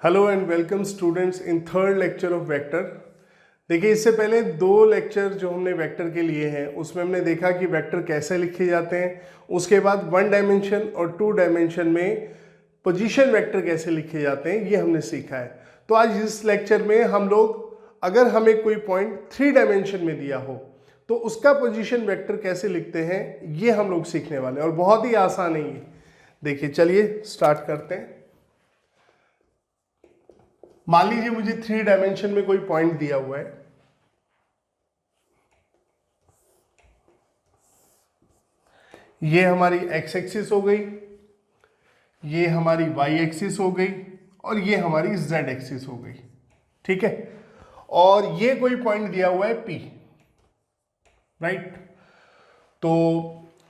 Hello and welcome students in third lecture of vector. देखिए, इससे पहले दो लेक्चर जो हमने वेक्टर के लिए हैं उसमें हमने देखा कि वेक्टर कैसे लिखे जाते हैं। उसके बाद वन डायमेंशन और टू डायमेंशन में पोजीशन वेक्टर कैसे लिखे जाते हैं ये हमने सीखा है। तो आज इस लेक्चर में हम लोग अगर हमें कोई पॉइंट थ्री डायमेंशन में दिया हो तो उसका पोजीशन वेक्टर कैसे लिखते हैं ये हम लोग सीखने वाले हैं और बहुत ही आसान है ये। देखिए, चलिए स्टार्ट करते हैं। मान लीजिए मुझे थ्री डायमेंशन में कोई पॉइंट दिया हुआ है। ये हमारी एक्स एक्सिस हो गई, ये हमारी वाई एक्सिस हो गई और ये हमारी जेड एक्सिस हो गई। ठीक है, और ये कोई पॉइंट दिया हुआ है पी, राइट। तो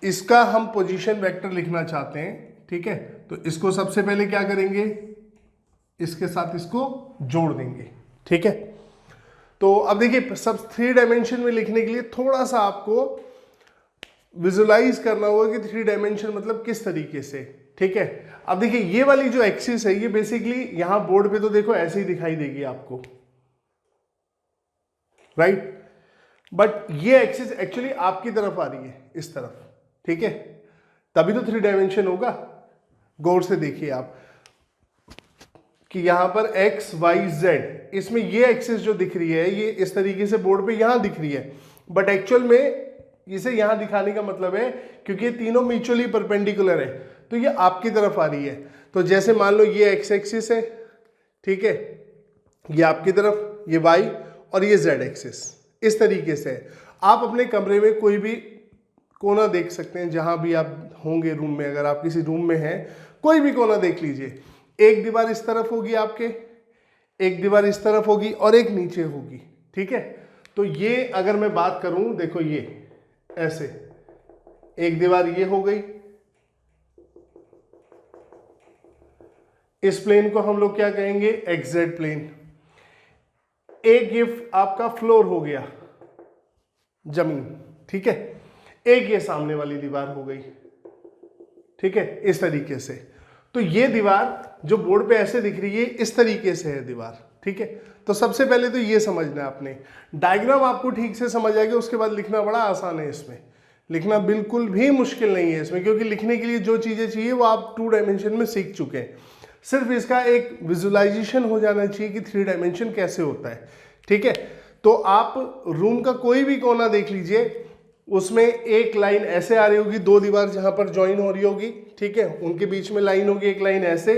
इसका हम पोजीशन वेक्टर लिखना चाहते हैं। ठीक है, तो इसको सबसे पहले क्या करेंगे, इसके साथ इसको जोड़ देंगे। ठीक है, तो अब देखिए, सब थ्री डायमेंशन में लिखने के लिए थोड़ा सा आपको विजुलाइज करना होगा कि थ्री डायमेंशन मतलब किस तरीके से। ठीक है, अब देखिए ये वाली जो एक्सिस है ये बेसिकली यहां बोर्ड पे तो देखो ऐसे ही दिखाई देगी आपको, राइट। बट ये एक्सिस एक्चुअली आपकी तरफ आ रही है, इस तरफ। ठीक है, तभी तो थ्री डायमेंशन होगा। गौर से देखिए आप कि यहां पर एक्स वाई जेड, इसमें ये एक्सिस जो दिख रही है ये इस तरीके से बोर्ड पे यहां दिख रही है, बट एक्चुअल में इसे यहां दिखाने का मतलब है क्योंकि ये तीनों म्यूचुअली परपेंडिकुलर है तो ये आपकी तरफ आ रही है। तो जैसे मान लो ये एक्स एक्सिस है, ठीक है, ये आपकी तरफ, ये वाई और ये जेड एक्सिस इस तरीके से है। आप अपने कमरे में कोई भी कोना देख सकते हैं, जहां भी आप होंगे रूम में, अगर आप किसी रूम में हैं कोई भी कोना देख लीजिए। एक दीवार इस तरफ होगी आपके, एक दीवार इस तरफ होगी और एक नीचे होगी। ठीक है, तो ये अगर मैं बात करूं, देखो ये ऐसे एक दीवार ये हो गई, इस प्लेन को हम लोग क्या कहेंगे, एक्स जेड प्लेन। एक ये आपका फ्लोर हो गया, जमीन। ठीक है, एक ये सामने वाली दीवार हो गई। ठीक है, इस तरीके से। तो ये दीवार जो बोर्ड पे ऐसे दिख रही है इस तरीके से है दीवार। ठीक है, तो सबसे पहले तो ये समझना है आपने। डायग्राम आपको ठीक से समझ आएगा, उसके बाद लिखना बड़ा आसान है। इसमें लिखना बिल्कुल भी मुश्किल नहीं है इसमें, क्योंकि लिखने के लिए जो चीजें चाहिए वो आप टू डायमेंशन में सीख चुके हैं। सिर्फ इसका एक विजुअलाइजेशन हो जाना चाहिए कि थ्री डायमेंशन कैसे होता है। ठीक है, तो आप रूम का कोई भी कोना देख लीजिए, उसमें एक लाइन ऐसे आ रही होगी, दो दीवार जहां पर ज्वाइन हो रही होगी। ठीक है, उनके बीच में लाइन होगी, एक लाइन ऐसे,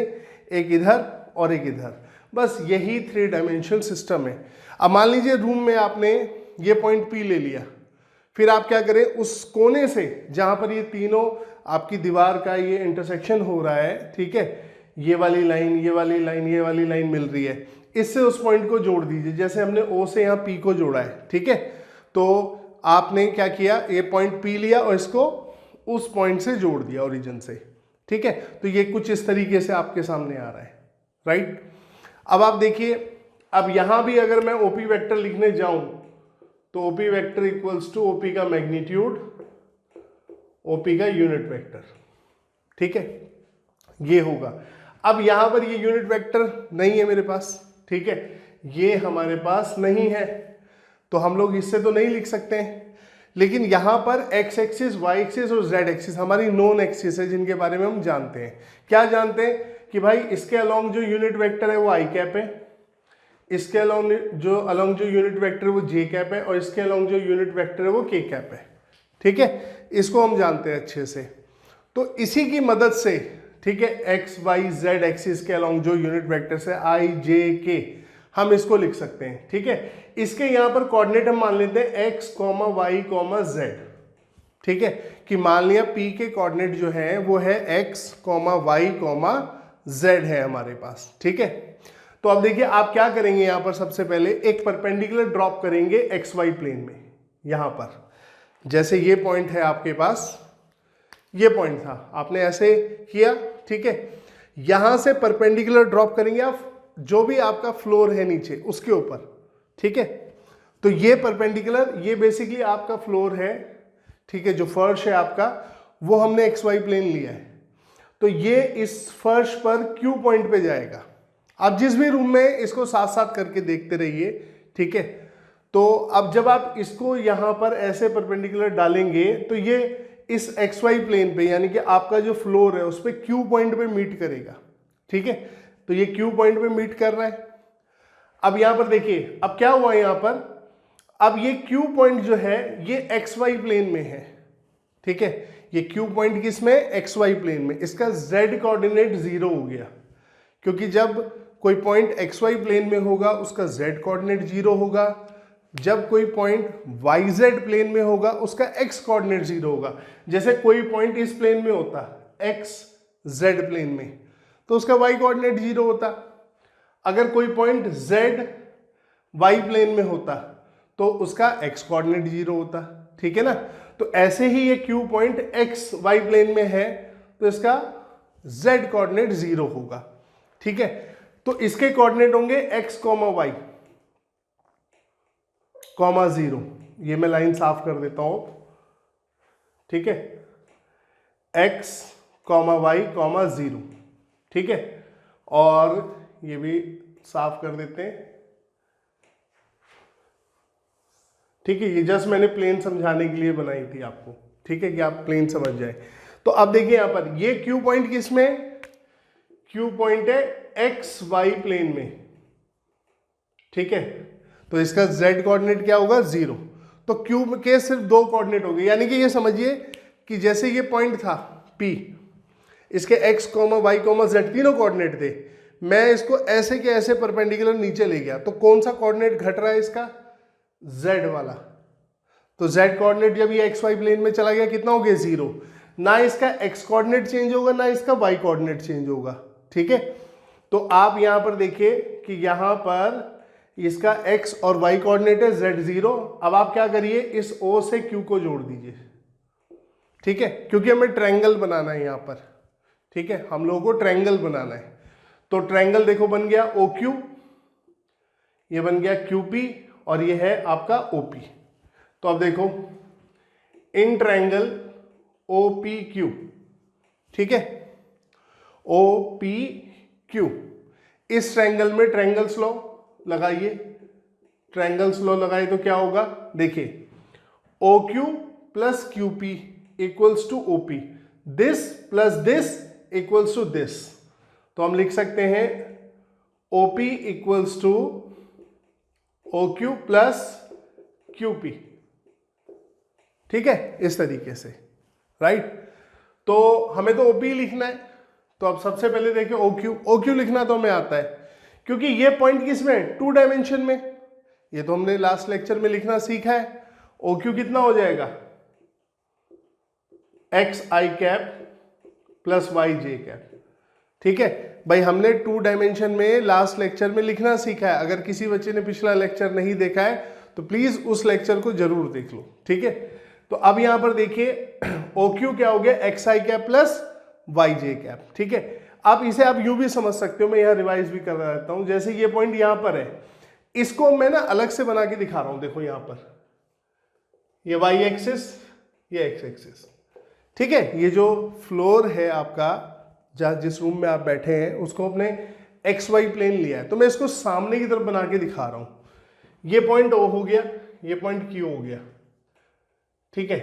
एक इधर और एक इधर। बस यही थ्री डायमेंशन सिस्टम है। अब मान लीजिए रूम में आपने ये पॉइंट पी ले लिया, फिर आप क्या करें, उस कोने से जहां पर ये तीनों आपकी दीवार का ये इंटरसेक्शन हो रहा है, ठीक है, ये वाली लाइन, ये वाली लाइन, ये वाली लाइन मिल रही है, इससे उस पॉइंट को जोड़ दीजिए। जैसे हमने ओ से यहाँ पी को जोड़ा है। ठीक है, तो आपने क्या किया, ये पॉइंट पी लिया और इसको उस पॉइंट से जोड़ दिया, ओरिजिन से। ठीक है, तो ये कुछ इस तरीके से आपके सामने आ रहा है, राइट। अब आप देखिए, अब यहां भी अगर मैं ओपी वेक्टर लिखने जाऊं तो OP vector equals to OP का मैग्नीट्यूड, ओपी का यूनिट वेक्टर। ठीक है, ये होगा। अब यहां पर ये यूनिट वेक्टर नहीं है मेरे पास। ठीक है, ये हमारे पास नहीं है तो हम लोग इससे तो नहीं लिख सकते हैं। लेकिन यहां पर एक्स एक्सिस, वाई एक्सिस और जेड एक्सिस हमारी नोन एक्सिस है, जिनके बारे में हम जानते हैं। क्या जानते हैं कि भाई इसके अलोंग जो यूनिट वेक्टर है वो आई कैप है, इसके अलोंग जो यूनिट वेक्टर है वो जे कैप है और इसके अलोंग जो यूनिट वेक्टर है वो के कैप है। ठीक है, इसको हम जानते हैं अच्छे से। तो इसी की मदद से, ठीक है, एक्स वाई जेड एक्सिस के अलोंग जो यूनिट वेक्टर्स है आई जे के, हम इसको लिख सकते हैं। ठीक है, इसके यहां पर कोऑर्डिनेट हम मान लेते हैं X comma Y comma Z. ठीक है, कि मान लिया पी के कोऑर्डिनेट जो है वो है X comma Y comma Z है हमारे पास। ठीक है, तो अब देखिए आप क्या करेंगे, यहां पर सबसे पहले एक परपेंडिकुलर ड्रॉप करेंगे एक्स वाई प्लेन में। यहां पर जैसे ये पॉइंट है आपके पास, ये पॉइंट था, आपने ऐसे किया। ठीक है, यहां से परपेंडिकुलर ड्रॉप करेंगे आप जो भी आपका फ्लोर है नीचे उसके ऊपर। ठीक है, तो ये परपेंडिकुलर, ये बेसिकली आपका फ्लोर है। ठीक है, जो फर्श है आपका वो हमने एक्स वाई प्लेन लिया है, तो ये इस फर्श पर क्यू पॉइंट पे जाएगा। आप जिस भी रूम में इसको साथ साथ करके देखते रहिए, ठीक है। तो अब जब आप इसको यहां पर ऐसे परपेंडिकुलर डालेंगे तो ये इस एक्स वाई प्लेन पे यानी कि आपका जो फ्लोर है उस पर क्यू पॉइंट पे मीट करेगा, ठीक है। तो ये क्यू पॉइंट पे मीट कर रहा है। अब यहां पर देखिए अब क्या हुआ यहां पर, अब ये क्यू पॉइंट जो है ये एक्स वाई प्लेन में है, ठीक है। ये क्यू पॉइंट किस में, एक्स वाई प्लेन में। इसका जेड कोऑर्डिनेट 0 हो गया, क्योंकि जब कोई पॉइंट एक्स वाई प्लेन में होगा उसका जेड कोऑर्डिनेट 0 होगा, जब कोई पॉइंट वाई जेड प्लेन में होगा उसका एक्स कोऑर्डिनेट 0 होगा। जैसे कोई पॉइंट इस प्लेन में होता एक्स जेड प्लेन में तो उसका वाई कोऑर्डिनेट 0 होता। अगर कोई पॉइंट जेड वाई प्लेन में होता तो उसका एक्स कोऑर्डिनेट 0 होता, ठीक है ना। तो ऐसे ही ये Q point X Y plane में है तो इसका जेड कोऑर्डिनेट 0 होगा, ठीक है। तो इसके कोऑर्डिनेट होंगे एक्स कॉमा वाई कॉमा 0। ये मैं लाइन साफ कर देता हूं, ठीक है। एक्स कॉमा वाई कॉमा 0, ठीक है। और ये भी साफ कर देते हैं, ठीक है। ये जस्ट मैंने प्लेन समझाने के लिए बनाई थी आपको, ठीक है, कि आप प्लेन समझ जाए। तो अब देखिए यहां पर ये क्यू पॉइंट किस में, क्यू पॉइंट है एक्स वाई प्लेन में, ठीक है। तो इसका z कोऑर्डिनेट क्या होगा 0। तो क्यू के सिर्फ 2 कोऑर्डिनेट हो गए, यानी कि ये समझिए कि जैसे ये पॉइंट था P, इसके x, y, z तीनों कोऑर्डिनेट थे। मैं इसको ऐसे के ऐसे परपेंडिकुलर नीचे ले गया तो कौन सा कोऑर्डिनेट घट रहा है इसका, z वाला। तो z कोऑर्डिनेट जब ये xy प्लेन में चला गया कितना हो गया 0। ना इसका x कोऑर्डिनेट चेंज होगा ना इसका y कोऑर्डिनेट चेंज होगा, ठीक है। तो आप यहां पर देखिए कि यहां पर इसका x और y कोऑर्डिनेट है z0। अब आप क्या करिए इस O से Q को जोड़ दीजिए, ठीक है, क्योंकि हमें ट्रायंगल बनाना है यहां पर, ठीक है। हम लोगों को ट्रायंगल बनाना है। तो ट्रायंगल देखो बन गया OQ, ये बन गया QP और ये है आपका OP। तो अब देखो इन ट्रायंगल OPQ, ठीक है, OPQ। इस ट्रायंगल में ट्रायंगल्स लॉ लगाइए, ट्रायंगल्स लॉ लगाए तो क्या होगा, देखिए OQ plus QP equals to OP, this plus this equals to this. तो हम लिख सकते हैं OP equals to OQ plus QP, ठीक है, इस तरीके से, राइट। तो हमें तो OP लिखना है, तो अब सबसे पहले देखिए OQ लिखना तो हमें आता है क्योंकि ये पॉइंट किस में है, 2 डायमेंशन में। ये तो हमने लास्ट लेक्चर में लिखना सीखा है। OQ कितना हो जाएगा, XI cap plus YJ cap, ठीक है भाई। हमने 2 डायमेंशन में लास्ट लेक्चर में लिखना सीखा है। अगर किसी बच्चे ने पिछला लेक्चर नहीं देखा है तो प्लीज उस लेक्चर को जरूर देख लो, ठीक है। तो अब यहां पर देखिए OQ क्या हो गया, XI cap plus YJ cap, ठीक है। आप इसे आप यूं भी समझ सकते हो, मैं यहां रिवाइज भी कर रहा रहता हूं। जैसे ये पॉइंट यहां पर है, इसको मैं ना अलग से बना के दिखा रहा हूं। देखो यहां पर ये y एक्सिस, ये x एक्सिस, ठीक है। ये जो फ्लोर है आपका, जिस रूम में आप बैठे हैं उसको अपने XY प्लेन लिया है, तो मैं इसको सामने की तरफ बना के दिखा रहा हूं। ये पॉइंट O हो गया, ये पॉइंट Q हो गया, ठीक है।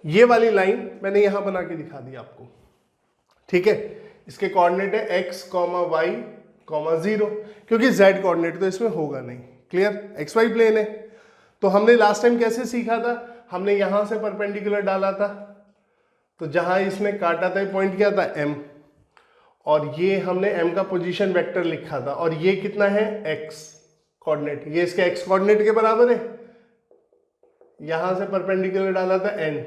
ये वाली लाइन मैंने यहां बना के दिखा दी आपको, ठीक है। इसके कोऑर्डिनेट है x, y, 0, क्योंकि z कोऑर्डिनेट तो इसमें होगा नहीं, क्लियर। XY प्लेन है। तो हमने लास्ट टाइम कैसे सीखा था, हमने यहां से परपेंडिकुलर डाला था, तो जहां इसने काटा था पॉइंट क्या था M, और ये हमने M का पोजीशन वेक्टर लिखा था, और ये कितना है x कोऑर्डिनेट, ये इसके x कोऑर्डिनेट के बराबर है। यहां से परपेंडिकुलर डाला था n,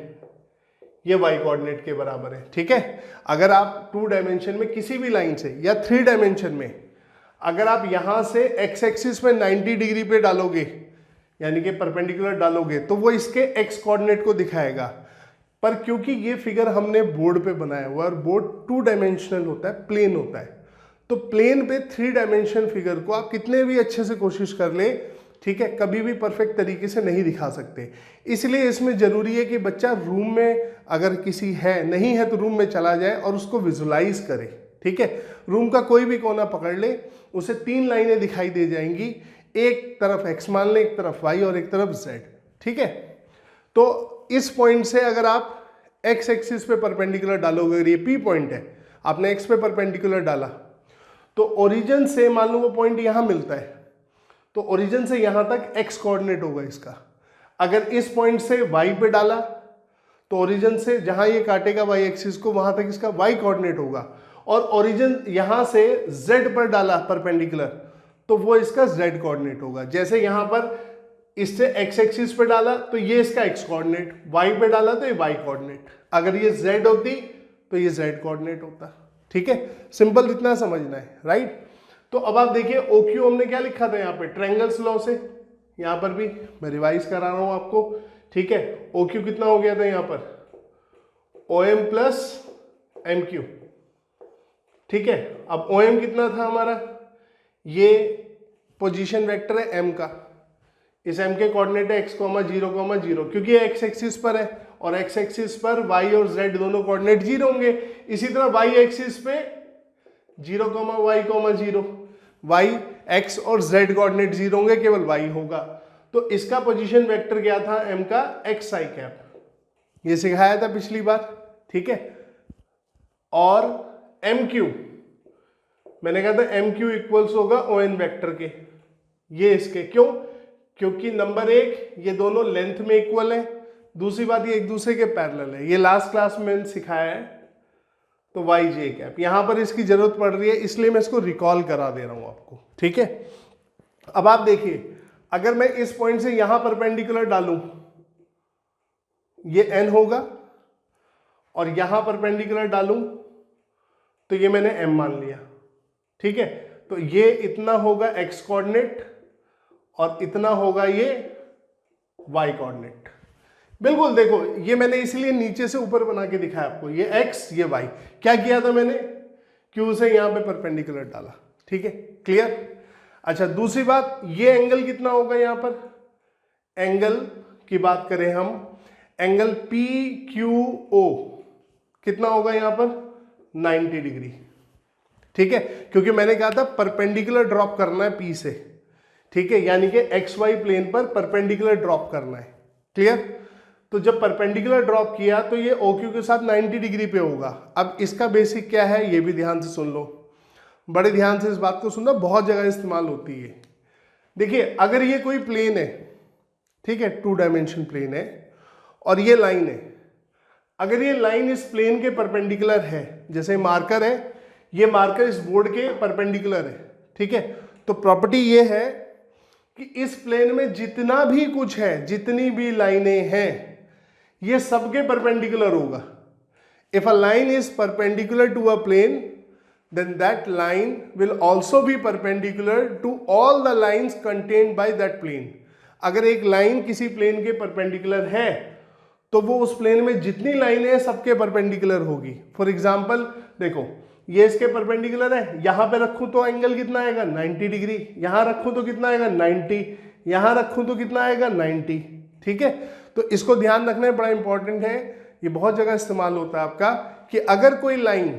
ये y कोऑर्डिनेट के बराबर है, ठीक है। अगर आप 2 डायमेंशन में किसी भी लाइन से या 3 डायमेंशन में अगर आप यहां से x एक्सिस में 90 डिग्री पे डालोगे यानी कि परपेंडिकुलर डालोगे तो वो इसके x कोऑर्डिनेट को दिखाएगा। पर क्योंकि ये फिगर हमने बोर्ड पे बनाया हुआ है और बोर्ड 2 डायमेंशनल होता है, प्लेन होता है, तो प्लेन पे 3 डायमेंशन फिगर को आप कितने भी अच्छे से कोशिश कर ले, ठीक है, कभी भी परफेक्ट तरीके से नहीं दिखा सकते। इसलिए इसमें जरूरी है कि बच्चा रूम में अगर किसी है नहीं है तो रूम में चला जाए और उसको विजुलाइज करे, ठीक है। रूम का कोई भी कोना पकड़ ले, उसे 3 लाइनें दिखाई दे जाएंगी, एक तरफ x मान ले, एक तरफ y और एक तरफ z, ठीक है। तो इस पॉइंट से अगर आप x एक्सिस पे परपेंडिकुलर डालोगे, अगर ये p पॉइंट है, आपने x पे परपेंडिकुलर डाला, तो ओरिजिन से मान लो वो पॉइंट यहां मिलता है, तो ओरिजिन से यहां तक x कोऑर्डिनेट होगा इसका। अगर इस पॉइंट से y पे डाला तो ओरिजिन से जहां ये काटेगा y एक्सिस को, वहां तक इसका y कोऑर्डिनेट होगा। और ओरिजिन यहां से z पर डाला परपेंडिकुलर, तो वो इसका z कोऑर्डिनेट होगा। जैसे यहां पर इससे x एक्सिस पे डाला तो ये इसका x कोऑर्डिनेट, y पे डाला तो ये y कोऑर्डिनेट, अगर ये z होती तो ये z कोऑर्डिनेट होता, ठीक है। सिंपल इतना समझना है, राइट। तो अब आप देखिए OQ हमने क्या लिखा था यहाँ पे, ट्रायंगल्स लॉ से, यहाँ पर भी मैं रिवाइज करा रहा हूं आपको, ठीक है। OQ कितना हो गया था यहाँ पर, OM प्लस MQ, ठीक है। अब OM कितना था हमारा, ये पोजीशन वेक्टर है M का, इस M के कोऑर्डिनेट है x, 0, 0, क्योंकि ये x एक्सिस पर है और x एक्सिस पर y और z दोनों कोऑर्डिनेट 0 होंगे। इसी तरह y एक्सिस पे 0, y, 0, y, x और z कोऑर्डिनेट 0 होंगे, केवल y होगा। तो इसका पोजीशन वेक्टर क्या था m का, x i कैप, ये सिखाया था पिछली बार, ठीक है। और MQ मैंने कहा था MQ इक्वल्स होगा ON वेक्टर के, ये इसके, क्यों, क्योंकि नंबर 1 ये दोनों लेंथ में इक्वल है, दूसरी बात ये एक दूसरे के पैरेलल है, ये लास्ट क्लास में मैंने सिखाया है। तो y j कैप यहां पर इसकी जरूरत पड़ रही है, इसलिए मैं इसको रिकॉल करा दे रहा हूं आपको, ठीक है। अब आप देखिए, अगर मैं इस पॉइंट से यहां परपेंडिकुलर डालूं, ये n होगा, और यहां परपेंडिकुलर डालूं तो ये मैंने m मान लिया, ठीक है। तो ये इतना होगा x कोऑर्डिनेट और इतना होगा ये y कोऑर्डिनेट। बिल्कुल देखो, ये मैंने इसलिए नीचे से ऊपर बना के दिखाया आपको, ये x ये y, क्या किया था मैंने, Q से यहां पे परपेंडिकुलर डाला, ठीक है, क्लियर। अच्छा दूसरी बात, ये एंगल कितना होगा, यहां पर एंगल की बात करें हम, एंगल PQO कितना होगा यहां पर, 90 डिग्री, ठीक है। क्योंकि मैंने कहा था परपेंडिकुलर ड्रॉप करना है P से, ठीक है, यानी कि XY प्लेन पर परपेंडिकुलर ड्रॉप करना है, क्लियर। तो जब परपेंडिकुलर ड्रॉप किया तो ये OQ के साथ 90 डिग्री पे होगा। अब इसका बेसिक क्या है, ये भी ध्यान से सुन लो, बड़े ध्यान से इस बात को सुनना, बहुत जगह इस्तेमाल होती है। देखिए अगर ये कोई प्लेन है, ठीक है, 2 डायमेंशन प्लेन है, और ये लाइन है, अगर ये लाइन इस प्लेन के परपेंडिकुलर है, जैसे मार्कर है, ये मार्कर इस बोर्ड के परपेंडिकुलर है, ठीक है, तो प्रॉपर्टी ये है कि इस प्लेन में जितना भी कुछ है, जितनी भी लाइनें हैं, ये सबके परपेंडिकुलर होगा। If a line is perpendicular to a plane, then that line will also be perpendicular to all the lines contained by that plane। अगर एक लाइन किसी प्लेन के परपेंडिकुलर है तो वो उस प्लेन में जितनी लाइनें हैं सबके परपेंडिकुलर होगी। फॉर एग्जांपल देखो, ये इसके परपेंडिकुलर है, यहां पे रखूं तो एंगल कितना आएगा, 90 डिग्री, यहां रखूं तो कितना आएगा, 90, यहां रखूं तो कितना आएगा, 90, ठीक है। तो इसको ध्यान रखना है, बड़ा इंपॉर्टेंट है, ये बहुत जगह इस्तेमाल होता है आपका, कि अगर कोई लाइन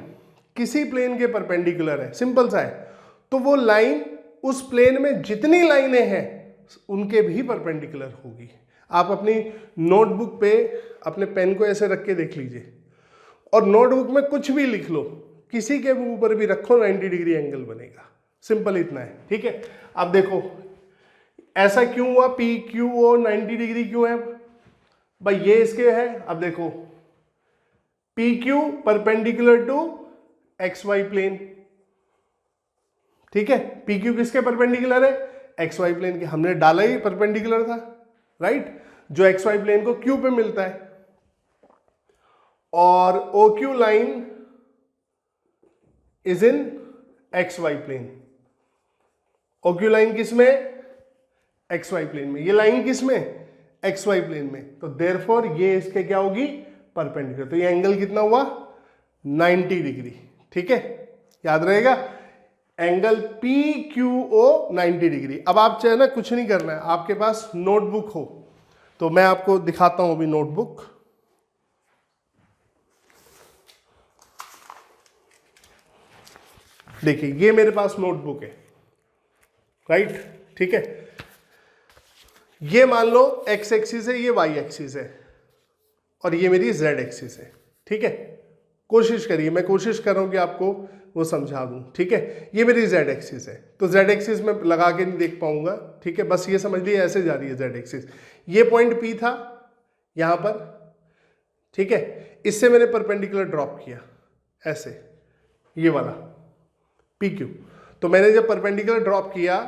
किसी प्लेन के परपेंडिकुलर है, सिंपल सा है, तो वो लाइन उस प्लेन में जितनी लाइनें हैं उनके भी परपेंडिकुलर होगी। आप अपनी नोटबुक पे अपने पेन को ऐसे रख के देख लीजिए, और नोटबुक में कुछ भी लिख लो, किसी के ऊपर भी रखो, 90 डिग्री एंगल बनेगा, सिंपल इतना है, ठीक है। अब देखो ऐसा क्यों हुआ, PQO 90 डिग्री क्यों है भाई, ये इसके है। अब देखो PQ perpendicular to XY plane, ठीक है, PQ किसके परपेंडिकुलर है, XY प्लेन के, हमने डाला ही परपेंडिकुलर था, राइट, जो XY प्लेन को Q पे मिलता है। और OQ line is in XY plane, OQ line किस में, XY प्लेन में, ये लाइन किस में, XY प्लेन में, तो देयरफॉर ये इसके क्या होगी, परपेंडिकुलर। तो ये एंगल कितना हुआ, 90 डिग्री, ठीक है, याद रहेगा, एंगल PQO 90 डिग्री। अब आप चाहे ना कुछ नहीं करना है, आपके पास नोटबुक हो तो मैं आपको दिखाता हूं अभी नोटबुक। देखिए ये मेरे पास नोटबुक है, राइट, ठीक है। ये मान लो एक्स एक्सिस है, ये वाई एक्सिस है, और ये मेरी जेड एक्सिस है, ठीक है। कोशिश करिए, मैं कोशिश कर रहा हूं कि आपको वो समझा दूं, ठीक है। ये मेरी जेड एक्सिस है, तो जेड एक्सिस में लगा के नहीं देख पाऊंगा, ठीक है। बस ये समझ लिए ऐसे जा रही है जेड एक्सिस। ये पॉइंट पी था यहां पर, ठीक है। इससे मैंने परपेंडिकुलर ड्रॉप किया ऐसे, ये वाला पी क्यू। तो मैंने जब परपेंडिकुलर ड्रॉप किया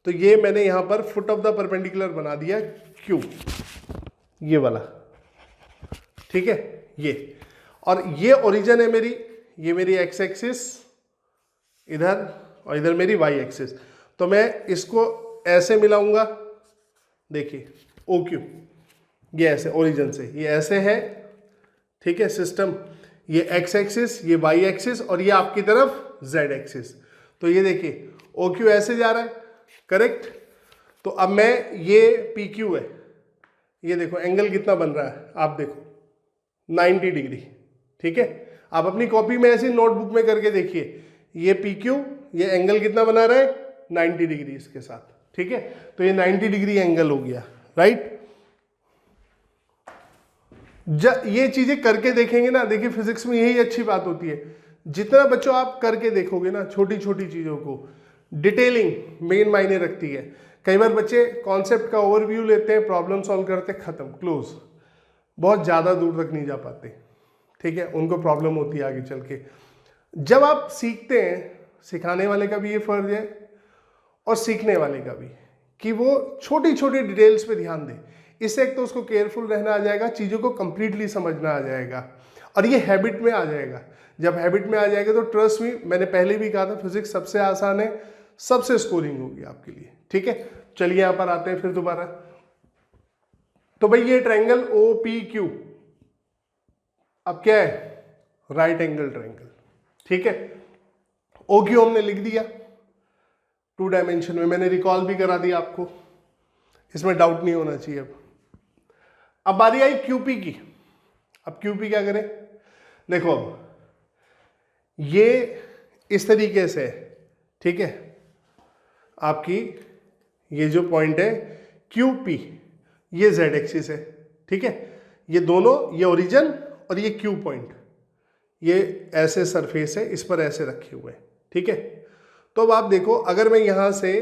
तो ये मैंने यहां पर फुट ऑफ द परपेंडिकुलर बना दिया क्यू, ये वाला, ठीक है। ये और ये ओरिजिन है मेरी, ये मेरी एक्स एक्सिस इधर, और इधर मेरी वाई एक्सिस। तो मैं इसको ऐसे मिलाऊंगा, देखिए ओ क्यू, ये ऐसे ओरिजिन से, ये ऐसे है, ठीक है सिस्टम। ये एक्स एक्सिस, ये वाई एक्सिस, और ये आपकी तरफ जेड एक्सिस। तो ये देखिए ओ क्यू ऐसे जा रहा है, करेक्ट। तो अब मैं, ये पी क्यू है, ये देखो एंगल कितना बन रहा है, आप देखो 90 डिग्री, ठीक है। आप अपनी कॉपी में ऐसी नोटबुक में करके देखिए, ये पी क्यू, ये एंगल कितना बना रहा है 90 डिग्री इसके साथ, ठीक है। तो ये 90 डिग्री एंगल हो गया, राइट। ये चीजें करके देखेंगे ना, देखिए फिजिक्स में यही अच्छी बात होती है, जितना बच्चों आप करके देखोगे ना छोटी छोटी चीजों को, डिटेलिंग मेन मायने रखती है। कई बार बच्चे कॉन्सेप्ट का ओवरव्यू लेते हैं, प्रॉब्लम सॉल्व करते, खत्म, क्लोज, बहुत ज्यादा दूर तक नहीं जा पाते, ठीक है। उनको प्रॉब्लम होती है आगे चल के। जब आप सीखते हैं, सिखाने वाले का भी ये फर्ज है और सीखने वाले का भी, कि वो छोटी छोटी डिटेल्स पे ध्यान दे। इससे एक तो उसको केयरफुल रहना आ जाएगा, चीज़ों को कंप्लीटली समझना आ जाएगा, और ये हैबिट में आ जाएगा। जब हैबिट में आ जाएगा तो ट्रस्ट मी, मैंने पहले भी कहा था फिजिक्स सबसे आसान है, सबसे स्कोरिंग होगी आपके लिए, ठीक है। चलिए यहां पर आते हैं फिर दोबारा। तो भाई ये ट्रायंगल ओ पी क्यू अब क्या है, राइट एंगल ट्रायंगल, ठीक है। ओ क्यू हमने लिख दिया 2 डायमेंशन में, मैंने रिकॉल भी करा दिया आपको, इसमें डाउट नहीं होना चाहिए। अब बारी आई क्यूपी की। अब क्यूपी क्या करें, देखो अब ये इस तरीके से है, ठीक है। आपकी ये जो पॉइंट है क्यूपी, ये जेड एक्सिस है, ठीक है। ये दोनों, ये ओरिजिन और ये क्यू पॉइंट, ये ऐसे सरफेस है, इस पर ऐसे रखे हुए हैं, ठीक है। तो अब आप देखो, अगर मैं यहां से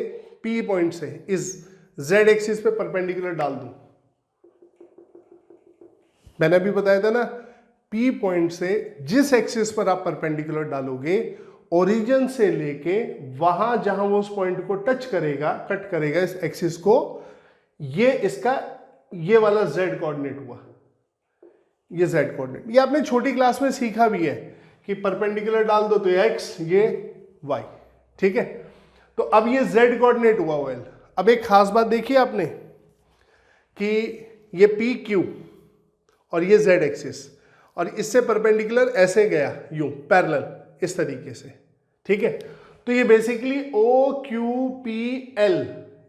पी पॉइंट से इस जेड एक्सिस पे परपेंडिकुलर डाल दूं, मैंने अभी बताया था ना, पी पॉइंट से जिस एक्सिस पर आप परपेंडिकुलर डालोगे, ओरिजिन से लेके वहां जहां वो उस पॉइंट को टच करेगा, कट करेगा इस एक्सिस को, ये इसका ये वाला जेड कोऑर्डिनेट हुआ, ये जेड कोऑर्डिनेट। ये आपने छोटी क्लास में सीखा भी है कि परपेंडिकुलर डाल दो तो एक्स, ये वाई, ठीक है। तो अब ये जेड कोऑर्डिनेट हुआ OL। अब एक खास बात देखिए आपने कि ये पी क्यू और ये जेड एक्सिस, और इससे परपेंडिकुलर ऐसे गया यूं पैरेलल इस तरीके से, ठीक है। तो ये basically O Q P L,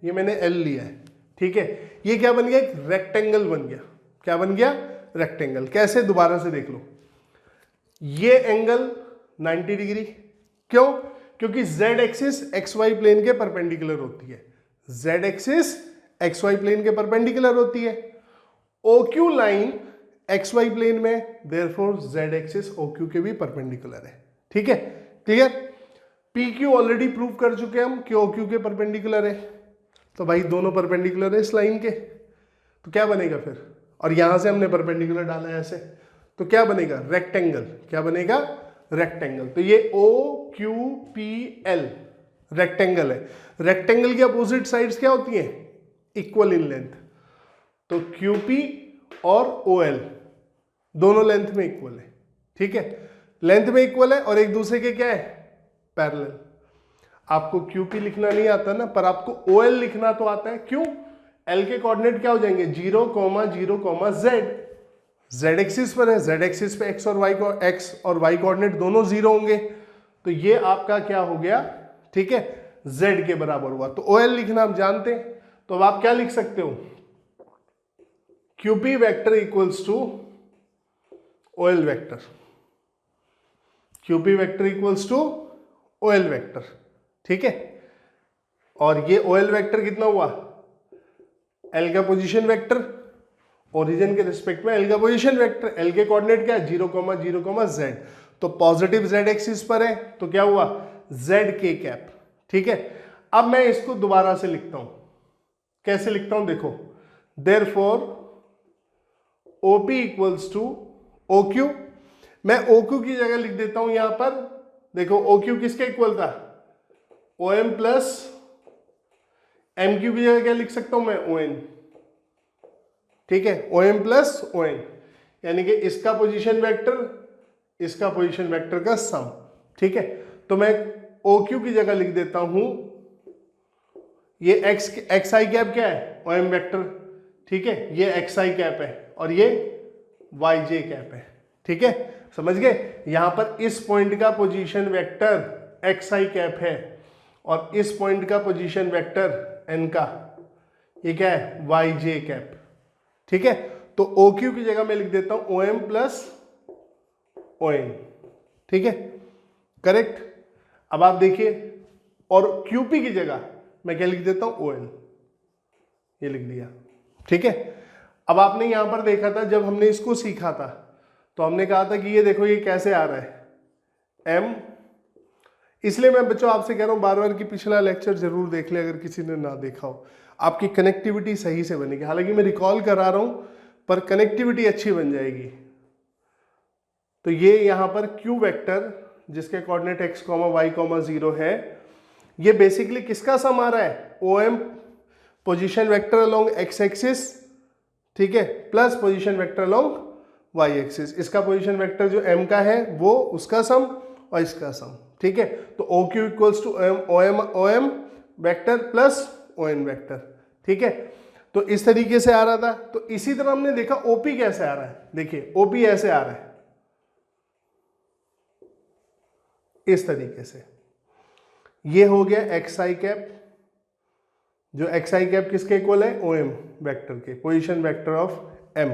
ये मैंने एल लिया है, ठीक है। ये क्या बन गया, एक रेक्टेंगल बन गया। क्या बन गया, रेक्टेंगल। कैसे, दोबारा से देख लो, ये एंगल 90 डिग्री, क्यों, क्योंकि Z axis X Y plane के परपेंडिकुलर होती है, Z axis X Y plane के परपेंडिकुलर होती है। O Q line X Y plane में, therefore Z axis O Q के भी परपेंडिकुलर है, ठीक है, clear. P Q already prove कर चुके हम कि ओ क्यू के परपेंडिकुलर है, तो भाई दोनों परपेंडिकुलर है इस लाइन के, तो क्या बनेगा फिर, और यहां से हमने परपेंडिकुलर डाला है ऐसे, तो क्या बनेगा, रेक्टेंगल। क्या बनेगा, रेक्टेंगल। तो ये O Q P L rectangle है। रेक्टेंगल की अपोजिट साइड्स क्या होती हैं, इक्वल इन लेंथ। तो क्यूपी और OL दोनों लेंथ में इक्वल है, ठीक है, लेंथ में इक्वल है और एक दूसरे के क्या है, पैरेलल। आपको QP लिखना नहीं आता ना, पर आपको OL लिखना तो आता है। क्यों, L के कोऑर्डिनेट क्या हो जाएंगे, 0, 0, Z। Z एक्सिस पर है, Z एक्सिस पे x और y कोऑर्डिनेट दोनों 0 होंगे, तो ये आपका क्या हो गया, ठीक है, Z के बराबर हुआ। तो OL लिखना हम जानते हैं, तो अब आप क्या लिख सकते हो, QP vector equals to OL vector. QP vector equals to OL vector, ठीक है। और ये OL वेक्टर कितना हुआ, L का पोजीशन वेक्टर, ओरिजिन के रिस्पेक्ट में L का पोजीशन वेक्टर, L के कोऑर्डिनेट क्या है 0,0,z, तो पॉजिटिव z एक्सिस पर है, तो क्या हुआ zk कैप, ठीक है। अब मैं इसको दोबारा से लिखता हूं, कैसे लिखता हूं देखो, therefore OP equals to OQ, मैं OQ की जगह लिख देता हूं यहां पर, देखो OQ किसके इक्वल था, OM प्लस MQ की जगह क्या लिख सकता हूं मैं, ON, ठीक है, OM प्लस ON, यानी कि इसका पोजीशन वेक्टर इसका पोजीशन वेक्टर का सम, ठीक है। तो मैं OQ की जगह लिख देता हूं, ये xi कैप क्या है, OM वेक्टर, ठीक है, ये xi कैप है और ये yj कैप है, ठीक है, समझ गए। यहां पर इस पॉइंट का पोजीशन वेक्टर xi कैप है और इस पॉइंट का पोजीशन वेक्टर n का ये क्या है, yj कैप, ठीक है। तो OQ की जगह मैं लिख देता हूं OM प्लस ON, ठीक है, करेक्ट। अब आप देखिए, और QP की जगह मैं क्या लिख देता हूं, OL, ये लिख दिया, ठीक है। अब आपने यहां पर देखा था जब हमने इसको सीखा था, तो हमने कहा था कि ये देखो ये कैसे आ रहा है M, इसलिए मैं बच्चों आपसे कह रहा हूं बार बार कि पिछला लेक्चर जरूर देख ले, अगर किसी ने ना देखा हो, आपकी कनेक्टिविटी सही से बनेगी। हालांकि मैं रिकॉल करा रहा हूं पर कनेक्टिविटी अच्छी बन जाएगी। तो ये यहां पर Q वेक्टर जिसके कोऑर्डिनेट x, y, 0 है, ये बेसिकली किसका सम आ रहा है, OM position vector along x axis, ठीक है, plus position vector along y axis, इसका पोजीशन वेक्टर जो m का है वो उसका सम और इसका सम, ठीक है। तो OQ equals to OM vector plus ON vector, ठीक है। तो इस तरीके से आ रहा था। तो इसी तरह हमने देखा OP कैसे आ रहा है, देखिए OP ऐसे आ रहा है, इस तरीके से। ये हो गया xi कैप, जो xi कैप किसके इक्वल है, OM वेक्टर के, पोजीशन वेक्टर ऑफ M,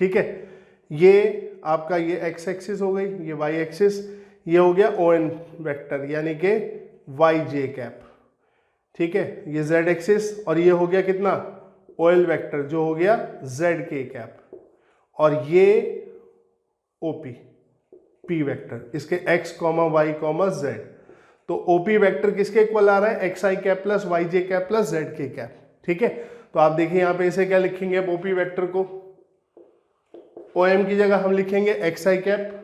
ठीक है। ये आपका ये x एक्सिस हो गई, ये y एक्सिस, ये हो गया ON वेक्टर यानी कि yj कैप, ठीक है, ये z एक्सिस, और ये हो गया कितना, OL वेक्टर जो हो गया zk कैप, और ये OP P वेक्टर, इसके x, y, z। तो OP वेक्टर किसके इक्वल आ रहा है, xi cap plus yj cap plus zk cap, ठीक है। तो आप देखिए यहाँ पे इसे क्या लिखेंगे अब OP वेक्टर को, OM की जगह हम लिखेंगे xi कैप,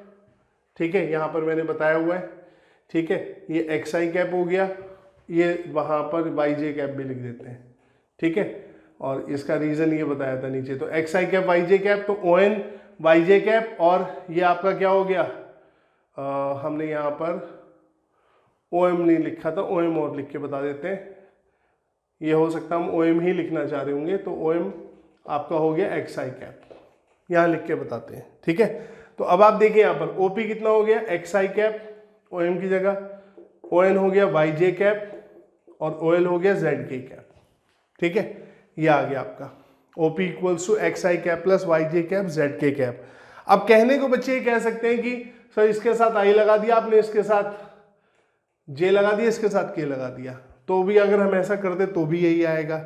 ठीक है, यहाँ पर मैंने बताया हुआ है, ठीक है, ये xi कैप हो गया, ये वहाँ पर yj कैप भी लिख देते हैं, ठीक है, और इसका रीजन ये बताया था नीचे। तो xi कैप yj कैप, तो ON yj कैप, और ये आपका क्या हो गया, हमने यहाँ पर OM नहीं लिखा था, OM और लिख के बता देते हैं, ये हो सकता है हम OM ही लिखना चाह रहे होंगे, तो OM आपका हो गया xi कैप, यहाँ लिख के बताते हैं, ठीक है। तो अब आप देखिए यहाँ पर OP कितना हो गया, xi कैप OM की जगह, ON हो गया yj कैप और OL हो गया zk कैप, ठीक है, ये आ गया आपका OP equals to xi cap plus yj cap zk cap. अब कहने को बच्चे ये कह सकते हैं कि सर इसके साथ I लगा दिया आपने, इसके साथ J लगा दिया, इसके साथ K लगा दिया, तो भी अगर हम ऐसा करते तो भी यही आएगा।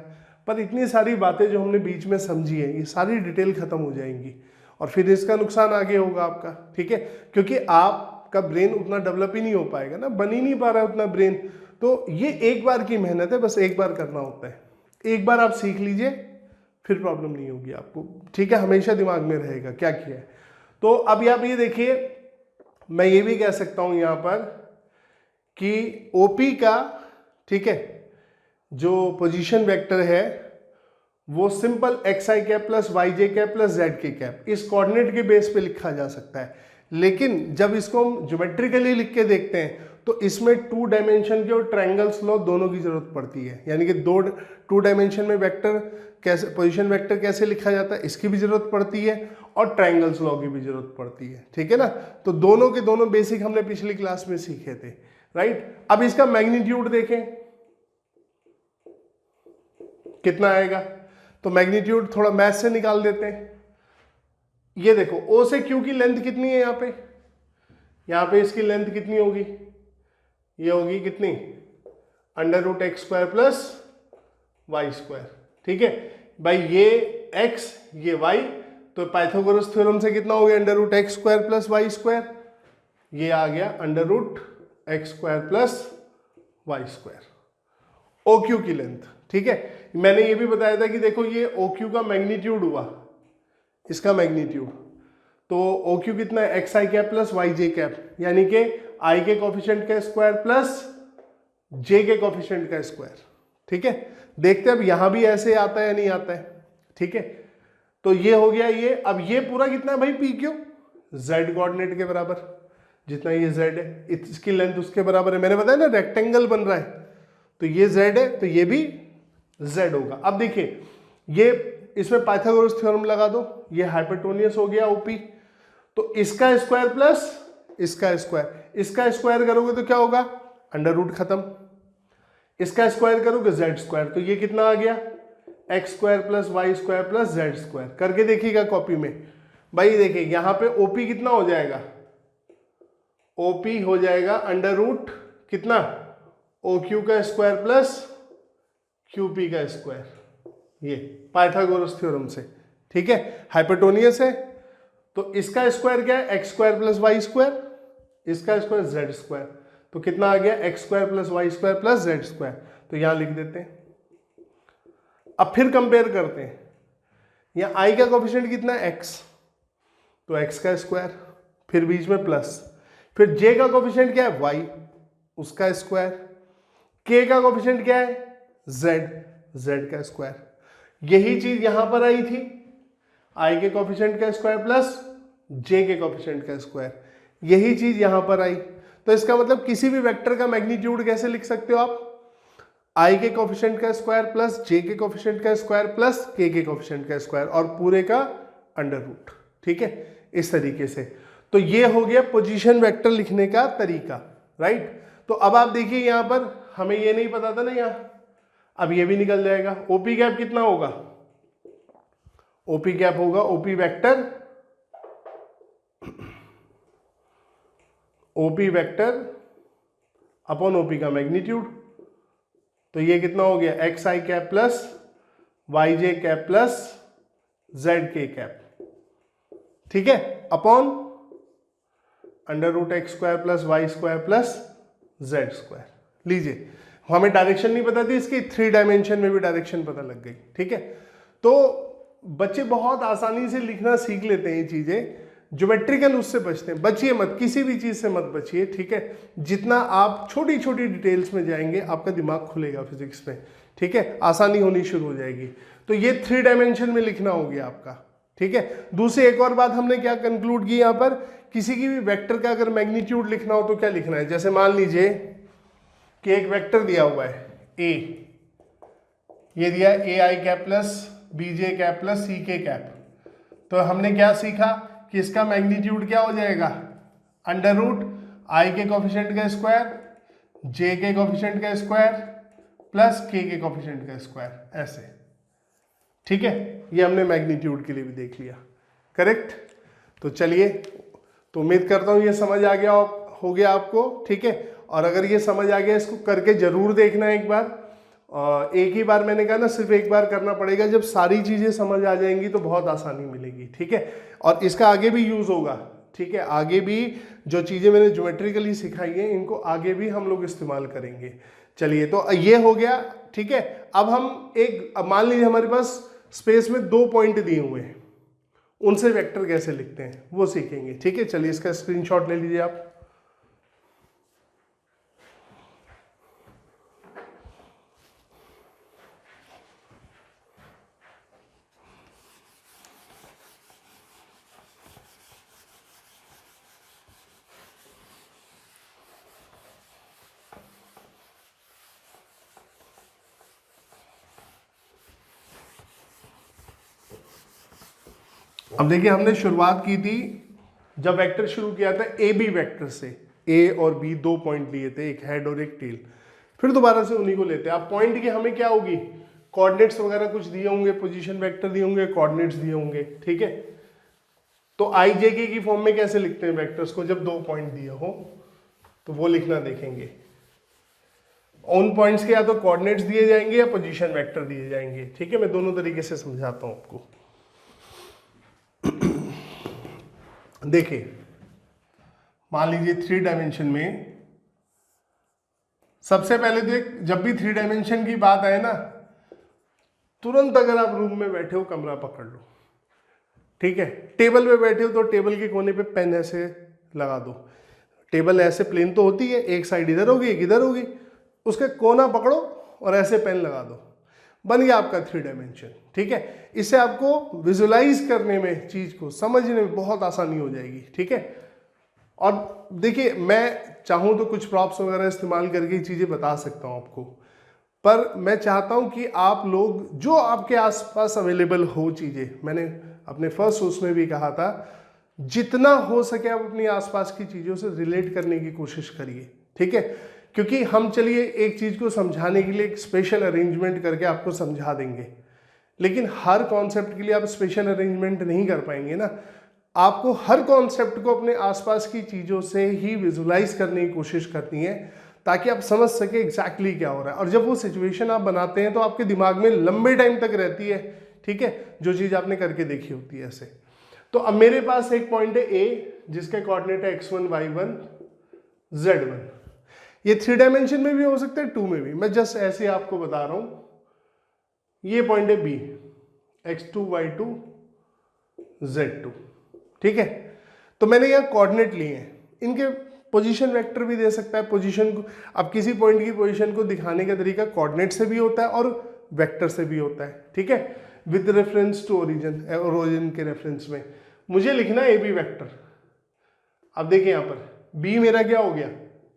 पर इतनी सारी बातें जो हमने बीच में समझी है, ये सारी डिटेल खत्म हो जाएंगी और फिर इसका नुकसान आगे होगा आपका, ठीक है, क्योंकि आपका ब्रेन उतना डेवलप ही नहीं हो पाएगा ना, बन ही नहीं पा रहा है उतना ब्रेन। तो ये एक बार की मेहनत है, बस एक बार करना होता है, एक बार आप सीख लीजिए फिर प्रॉब्लम नहीं होगी आपको, ठीक है, हमेशा दिमाग में रहेगा क्या किया है। तो अब आप ये देखिए, मैं ये भी कह सकता हूं यहां पर कि OP का, ठीक है, जो पोजीशन वेक्टर है वो simple xi cap plus yj cap plus zk cap इस कोऑर्डिनेट के बेस पे लिखा जा सकता है। लेकिन जब इसको हम ज्योमेट्रिकली लिख के देखते हैं तो इसमें 2 डायमेंशन के और ट्रायंगल्स लॉ दोनों की जरूरत पड़ती है, यानी कि 2 डायमेंशन में वेक्टर कैसे, पोजीशन वेक्टर कैसे लिखा जाता है इसकी भी जरूरत पड़ती है और ट्रायंगल्स लॉ की भी जरूरत पड़ती है, ठीक है ना। तो दोनों के दोनों बेसिक हमने पिछली क्लास में सीखे थे, राइट। अब इसका मैग्नीट्यूड देखें कितना आएगा, तो मैग्नीट्यूड थोड़ा मैथ से निकाल देते हैं। ये देखो O से Q की लेंथ कितनी है, यहाँ पे इसकी लेंथ कितनी होगी, ये होगी कितनी, under root X square plus Y square. ठीक है भाई, ये x ये y, तो पाइथागोरस थ्योरम से कितना हो गया, under root X square plus Y square, ये आ गया under root X square plus Y square, OQ की लेंथ। ठीक है, मैंने ये भी बताया था कि देखो ये OQ का मैग्नीट्यूड हुआ, इसका मैग्नीट्यूड, तो OQ कितना है, x I cap plus Y J cap, यानी कि I के कोफिशिएंट का स्क्वायर प्लस J के कोफिशिएंट का स्क्वायर। ठीक है, देखते हैं अब यहां भी ऐसे आता है या नहीं आता है। ठीक है, तो ये हो गया ये। अब ये पूरा कितना है भाई, पी क्यू जेड कोऑर्डिनेट के बराबर, जितना ये जेड है इसकी लेंथ उसके बराबर है। मैंने बताया ना रेक्टेंगल बन रहा है, तो ये जेड है तो ये भी जेड होगा। अब देखिए ये, इसमें पाइथागोरस थ्योरम लगा दो, ये हाइपोटेन्यूस हो गया ओपी, तो इसका स्क्वायर प्लस इसका स्क्वायर, इसका स्क्वायर करोगे तो क्या होगा, अंडर रूट खत्म, इसका स्क्वायर करोगे जेड स्क्वायर, तो ये कितना आ गया, X square plus Y square plus Z square. करके देखिएगा कॉपी में भाई, देखिए यहां पे ओपी कितना हो जाएगा, ओपी हो जाएगा अंडर रूट कितना, OQ का स्क्वायर प्लस QP का स्क्वायर, ये पाइथागोरस थ्योरम से। ठीक है, हाइपोटेन्यूस है तो इसका स्क्वायर क्या है, X square plus Y square, इसका स्क्वायर जेड स्क्वायर, तो कितना आ गया, X square plus Y square plus Z square, तो यहां लिख देते हैं। अब फिर कंपेयर करते हैं, यहां I का कोफिशिएंट कितना है, x, तो x का स्क्वायर, फिर बीच में प्लस, फिर J का कोफिशिएंट क्या है, y, उसका स्क्वायर, K का कोफिशिएंट क्या है, z, z का स्क्वायर। यही चीज यहां पर आई थी, I के कोफिशिएंट का स्क्वायर प्लस J के कोफिशिएंट का स्क्वायर, यही चीज यहां पर आई। तो इसका मतलब किसी भी वेक्टर का मैग्नीट्यूड कैसे लिख सकते हो आप, I के कोफिशिएंट का स्क्वायर प्लस J के कोफिशिएंट का स्क्वायर प्लस K के कोफिशिएंट का स्क्वायर और पूरे का अंडर रूट। ठीक है, इस तरीके से। तो ये हो गया पोजीशन वेक्टर लिखने का तरीका, राइट। तो अब आप देखिए यहां पर हमें ये नहीं पता था ना, यहां अब ये भी निकल जाएगा। ओपी गैप कितना होगा, ओपी गैप होगा OP vector, OP vector upon OP का मैग्नीट्यूड, तो ये कितना हो गया, X I cap plus Y J cap plus Z K cap. ठीक है, upon under root X square plus Y square plus Z square. लीजिए, हमें डायरेक्शन नहीं पता थी इसकी, 3 डायमेंशन में भी डायरेक्शन पता लग गई। ठीक है, तो बच्चे बहुत आसानी से लिखना सीख लेते हैं ये चीजें, ज्योमेट्रिकल उससे बचते हैं। बचिए मत, किसी भी चीज से मत बचिए। ठीक है, जितना आप छोटी छोटी डिटेल्स में जाएंगे आपका दिमाग खुलेगा फिजिक्स में। ठीक है, आसानी होनी शुरू हो जाएगी। तो ये 3 डायमेंशन में लिखना हो गया आपका। ठीक है, दूसरी एक और बात हमने क्या कंक्लूड की यहाँ पर, किसी की भी वेक्टर का अगर मैग्नीट्यूड लिखना हो तो क्या लिखना है। जैसे मान लीजिए कि एक वेक्टर दिया हुआ है ए, ये दिया A I cap plus B J cap plus C K cap, तो हमने क्या सीखा कि इसका मैग्नीट्यूड क्या हो जाएगा, अंडर रूट आई के कोफिशिएंट का स्क्वायर, जे के कोफिशिएंट का स्क्वायर प्लस के कोफिशिएंट का स्क्वायर, ऐसे। ठीक है, ये हमने मैग्नीट्यूड के लिए भी देख लिया। करेक्ट। तो चलिए, तो उम्मीद करता हूँ ये समझ आ गया हो गया आपको। ठीक है, और अगर ये समझ आ गया इसको करके जरूर देखना एक बार। एक ही बार मैंने कहा ना, सिर्फ एक बार करना पड़ेगा। जब सारी चीजें समझ आ जाएंगी तो बहुत आसानी मिलेगी। ठीक है, और इसका आगे भी यूज होगा। ठीक है, आगे भी जो चीजें मैंने ज्योमेट्रिकली सिखाई हैं इनको आगे भी हम लोग इस्तेमाल करेंगे। चलिए, तो ये हो गया। ठीक है, अब हम अब मान लीजिए हमारे पास स्पेस में 2 पॉइंट दिए हुए हैं, उनसे वेक्टर कैसे लिखते हैं वो सीखेंगे। ठीक है, चलिए इसका स्क्रीनशॉट ले लीजिए आप। अब देखिए, हमने शुरुआत की थी जब वेक्टर शुरू किया था ए बी वेक्टर से। ए और बी 2 पॉइंट लिए थे, एक हेड और एक टेल। फिर दोबारा से उन्हीं को लेते हैं। अब पॉइंट की हमें क्या होगी, कोऑर्डिनेट्स वगैरह कुछ दिए होंगे, पोजीशन वेक्टर दिए होंगे, कोऑर्डिनेट्स दिए होंगे। ठीक है, तो आई जे के की फॉर्म में कैसे लिखते हैं वेक्टर्स को जब 2 पॉइंट दिए हो, तो वो लिखना देखेंगे। उन पॉइंट्स के या तो कोऑर्डिनेट्स दिए जाएंगे या पोजीशन वेक्टर दिए जाएंगे। ठीक है, मैं दोनों तरीके से समझाता हूं आपको। देखिए, मान लीजिए 3 डायमेंशन में सबसे पहले तो एक, जब भी 3 डायमेंशन की बात आए ना, तुरंत अगर आप रूम में बैठे हो कमरा पकड़ लो। ठीक है, टेबल पे बैठे हो तो टेबल के कोने पे पेन ऐसे लगा दो। टेबल ऐसे प्लेन तो होती है, एक साइड इधर होगी एक इधर होगी, उसके कोना पकड़ो और ऐसे पेन लगा दो, बन गया आपका 3 डायमेंशन। ठीक है, इससे आपको विजुलाइज करने में, चीज को समझने में बहुत आसानी हो जाएगी। ठीक है, और देखिए मैं चाहूं तो कुछ प्रॉप्स वगैरह इस्तेमाल करके चीजें बता सकता हूं आपको, पर मैं चाहता हूं कि आप लोग जो आपके आसपास अवेलेबल हो चीजें, मैंने अपने फर्स्ट उसमें भी कहा था, जितना हो सके आप अपनी आसपास की चीजों से रिलेट करने की कोशिश करिए। ठीक है, क्योंकि हम चलिए एक चीज को समझाने के लिए एक स्पेशल अरेंजमेंट करके आपको समझा देंगे, लेकिन हर कॉन्सेप्ट के लिए आप स्पेशल अरेंजमेंट नहीं कर पाएंगे ना। आपको हर कॉन्सेप्ट को अपने आसपास की चीजों से ही विजुलाइज करने की कोशिश करनी है, ताकि आप समझ सके एग्जैक्टली क्या हो रहा है। और जब वो सिचुएशन आप बनाते हैं तो आपके दिमाग में लंबे टाइम तक रहती है। ठीक है, जो चीज आपने करके देखी होती है ऐसे। तो अब मेरे पास एक पॉइंट है ए, जिसके कोऑर्डिनेट है x1 y1 z1। ये 3 डायमेंशन में भी हो सकता है, 2 में भी, मैं जस्ट ऐसे आपको बता रहा हूं। ये पॉइंट है बी, x2 y2 z2। ठीक है, तो मैंने यहाँ कोऑर्डिनेट लिए हैं, इनके पोजीशन वेक्टर भी दे सकता है। पोजीशन को, अब किसी पॉइंट की पोजीशन को दिखाने का तरीका कोऑर्डिनेट से भी होता है और वेक्टर से भी होता है। ठीक है, विद रेफरेंस टू ओरिजिन, और ओरिजिन के रेफरेंस में मुझे लिखना है ए बी वेक्टर। अब देखिए यहाँ पर बी मेरा क्या हो गया,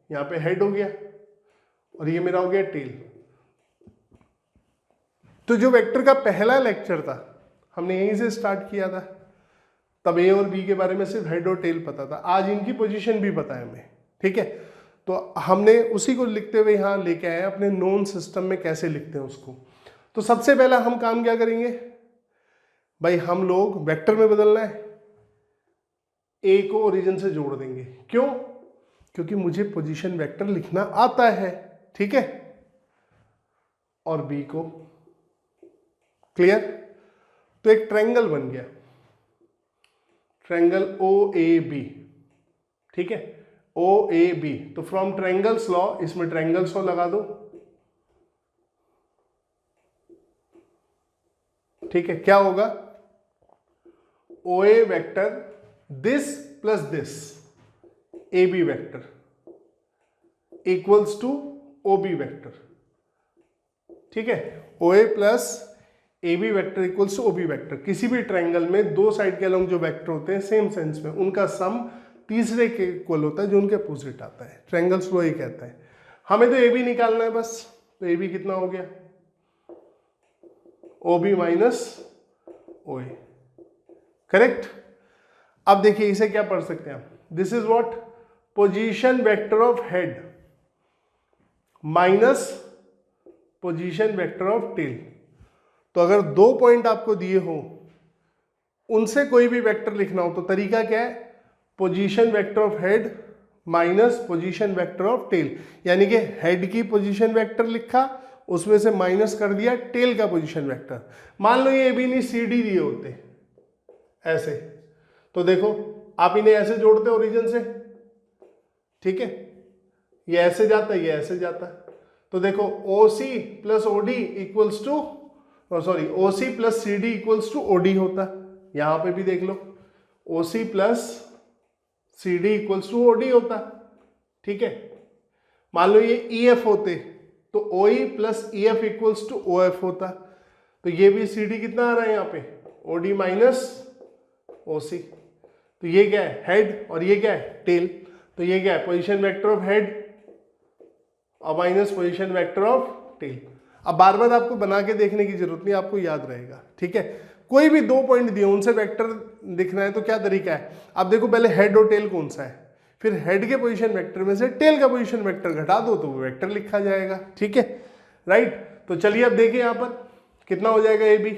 यहाँ पे हेड हो गया, और ये मेरा हो गया टेल। तो जो वेक्टर का पहला लेक्चर था हमने यहीं से स्टार्ट किया था, तब ए और बी के बारे में सिर्फ हेड और टेल पता था। आज इनकी पोजीशन भी पता है हमें। ठीक है, तो हमने उसी को लिखते हुए यहाँ लेके आए अपने नोन सिस्टम में, कैसे लिखते हैं उसको। तो सबसे पहला हम काम क्या करेंगे भाई, हम लोग वेक्टर में बदलना है, ए को ओरिजिन से जोड़ देंगे। क्यों? क्योंकि मुझे पोजीशन वेक्टर लिखना आता है। ठीक है, और बी को, क्लियर? तो एक ट्रायंगल बन गया, ट्रायंगल ओ ए बी। ठीक है, ओ ए बी। तो फ्रॉम ट्रायंगल्स लॉ, इसमें ट्रायंगल्स लॉ लगा दो। ठीक है, क्या होगा, O A vector this plus this, A B vector equals to O B vector. ठीक है, O A plus A B vector equals to O B vector. किसी भी ट्रायंगल में दो साइड के अलोंग जो वेक्टर होते हैं सेम सेंस में, उनका सम तीसरे के इक्वल होता है जो उनके अपोजिट आता है। ट्रायंगल्स वो ये कहता है। हमें तो ए बी निकालना है बस, तो ए बी कितना हो गया, O B minus O A. Correct? अब देखिए इसे क्या पढ़ सकते हैं आप, this is what, position vector of head minus position vector of tail. तो अगर दो पॉइंट आपको दिए हो, उनसे कोई भी वेक्टर लिखना हो, तो तरीका क्या है, position vector of head minus position vector of tail. यानी कि हेड की पोजीशन वेक्टर लिखा, उसमें से माइनस कर दिया टेल का पोजीशन वेक्टर। मान लो ये बी नहीं सी डी दिए होते ऐसे, तो देखो आप इन्हें ऐसे जोड़ते हो ओरिजिन से। ठीक है, ये ऐसे जाता है, ये ऐसे जाता है। तो देखो O C plus O D equals to, sorry, O C plus C D equals to O D होता। यहां पे भी देख लो, O C plus C D equals to O D होता। ठीक है, मान लो ये ई एफ होते, तो O E plus E F equals to O F होता। तो ये भी सी डी कितना आ रहा है यहाँ पे, ओ डी माइनस ओ सी। तो ये क्या है, हेड, और ये क्या है, टेल। तो ये क्या है, पोजीशन वेक्टर ऑफ हेड और minus position vector of tail. अब बार बार आपको बना के देखने की जरूरत नहीं, आपको याद रहेगा। ठीक है, कोई भी दो पॉइंट दिए, उनसे वेक्टर दिखना है तो क्या तरीका है, आप देखो पहले हेड और टेल कौन सा है, फिर हेड के पोजीशन वेक्टर में से टेल का पोजीशन वेक्टर घटा दो तो वो वेक्टर लिखा जाएगा। ठीक है, राइट? तो चलिए अब देखिए यहां पर कितना हो जाएगा, ए बी,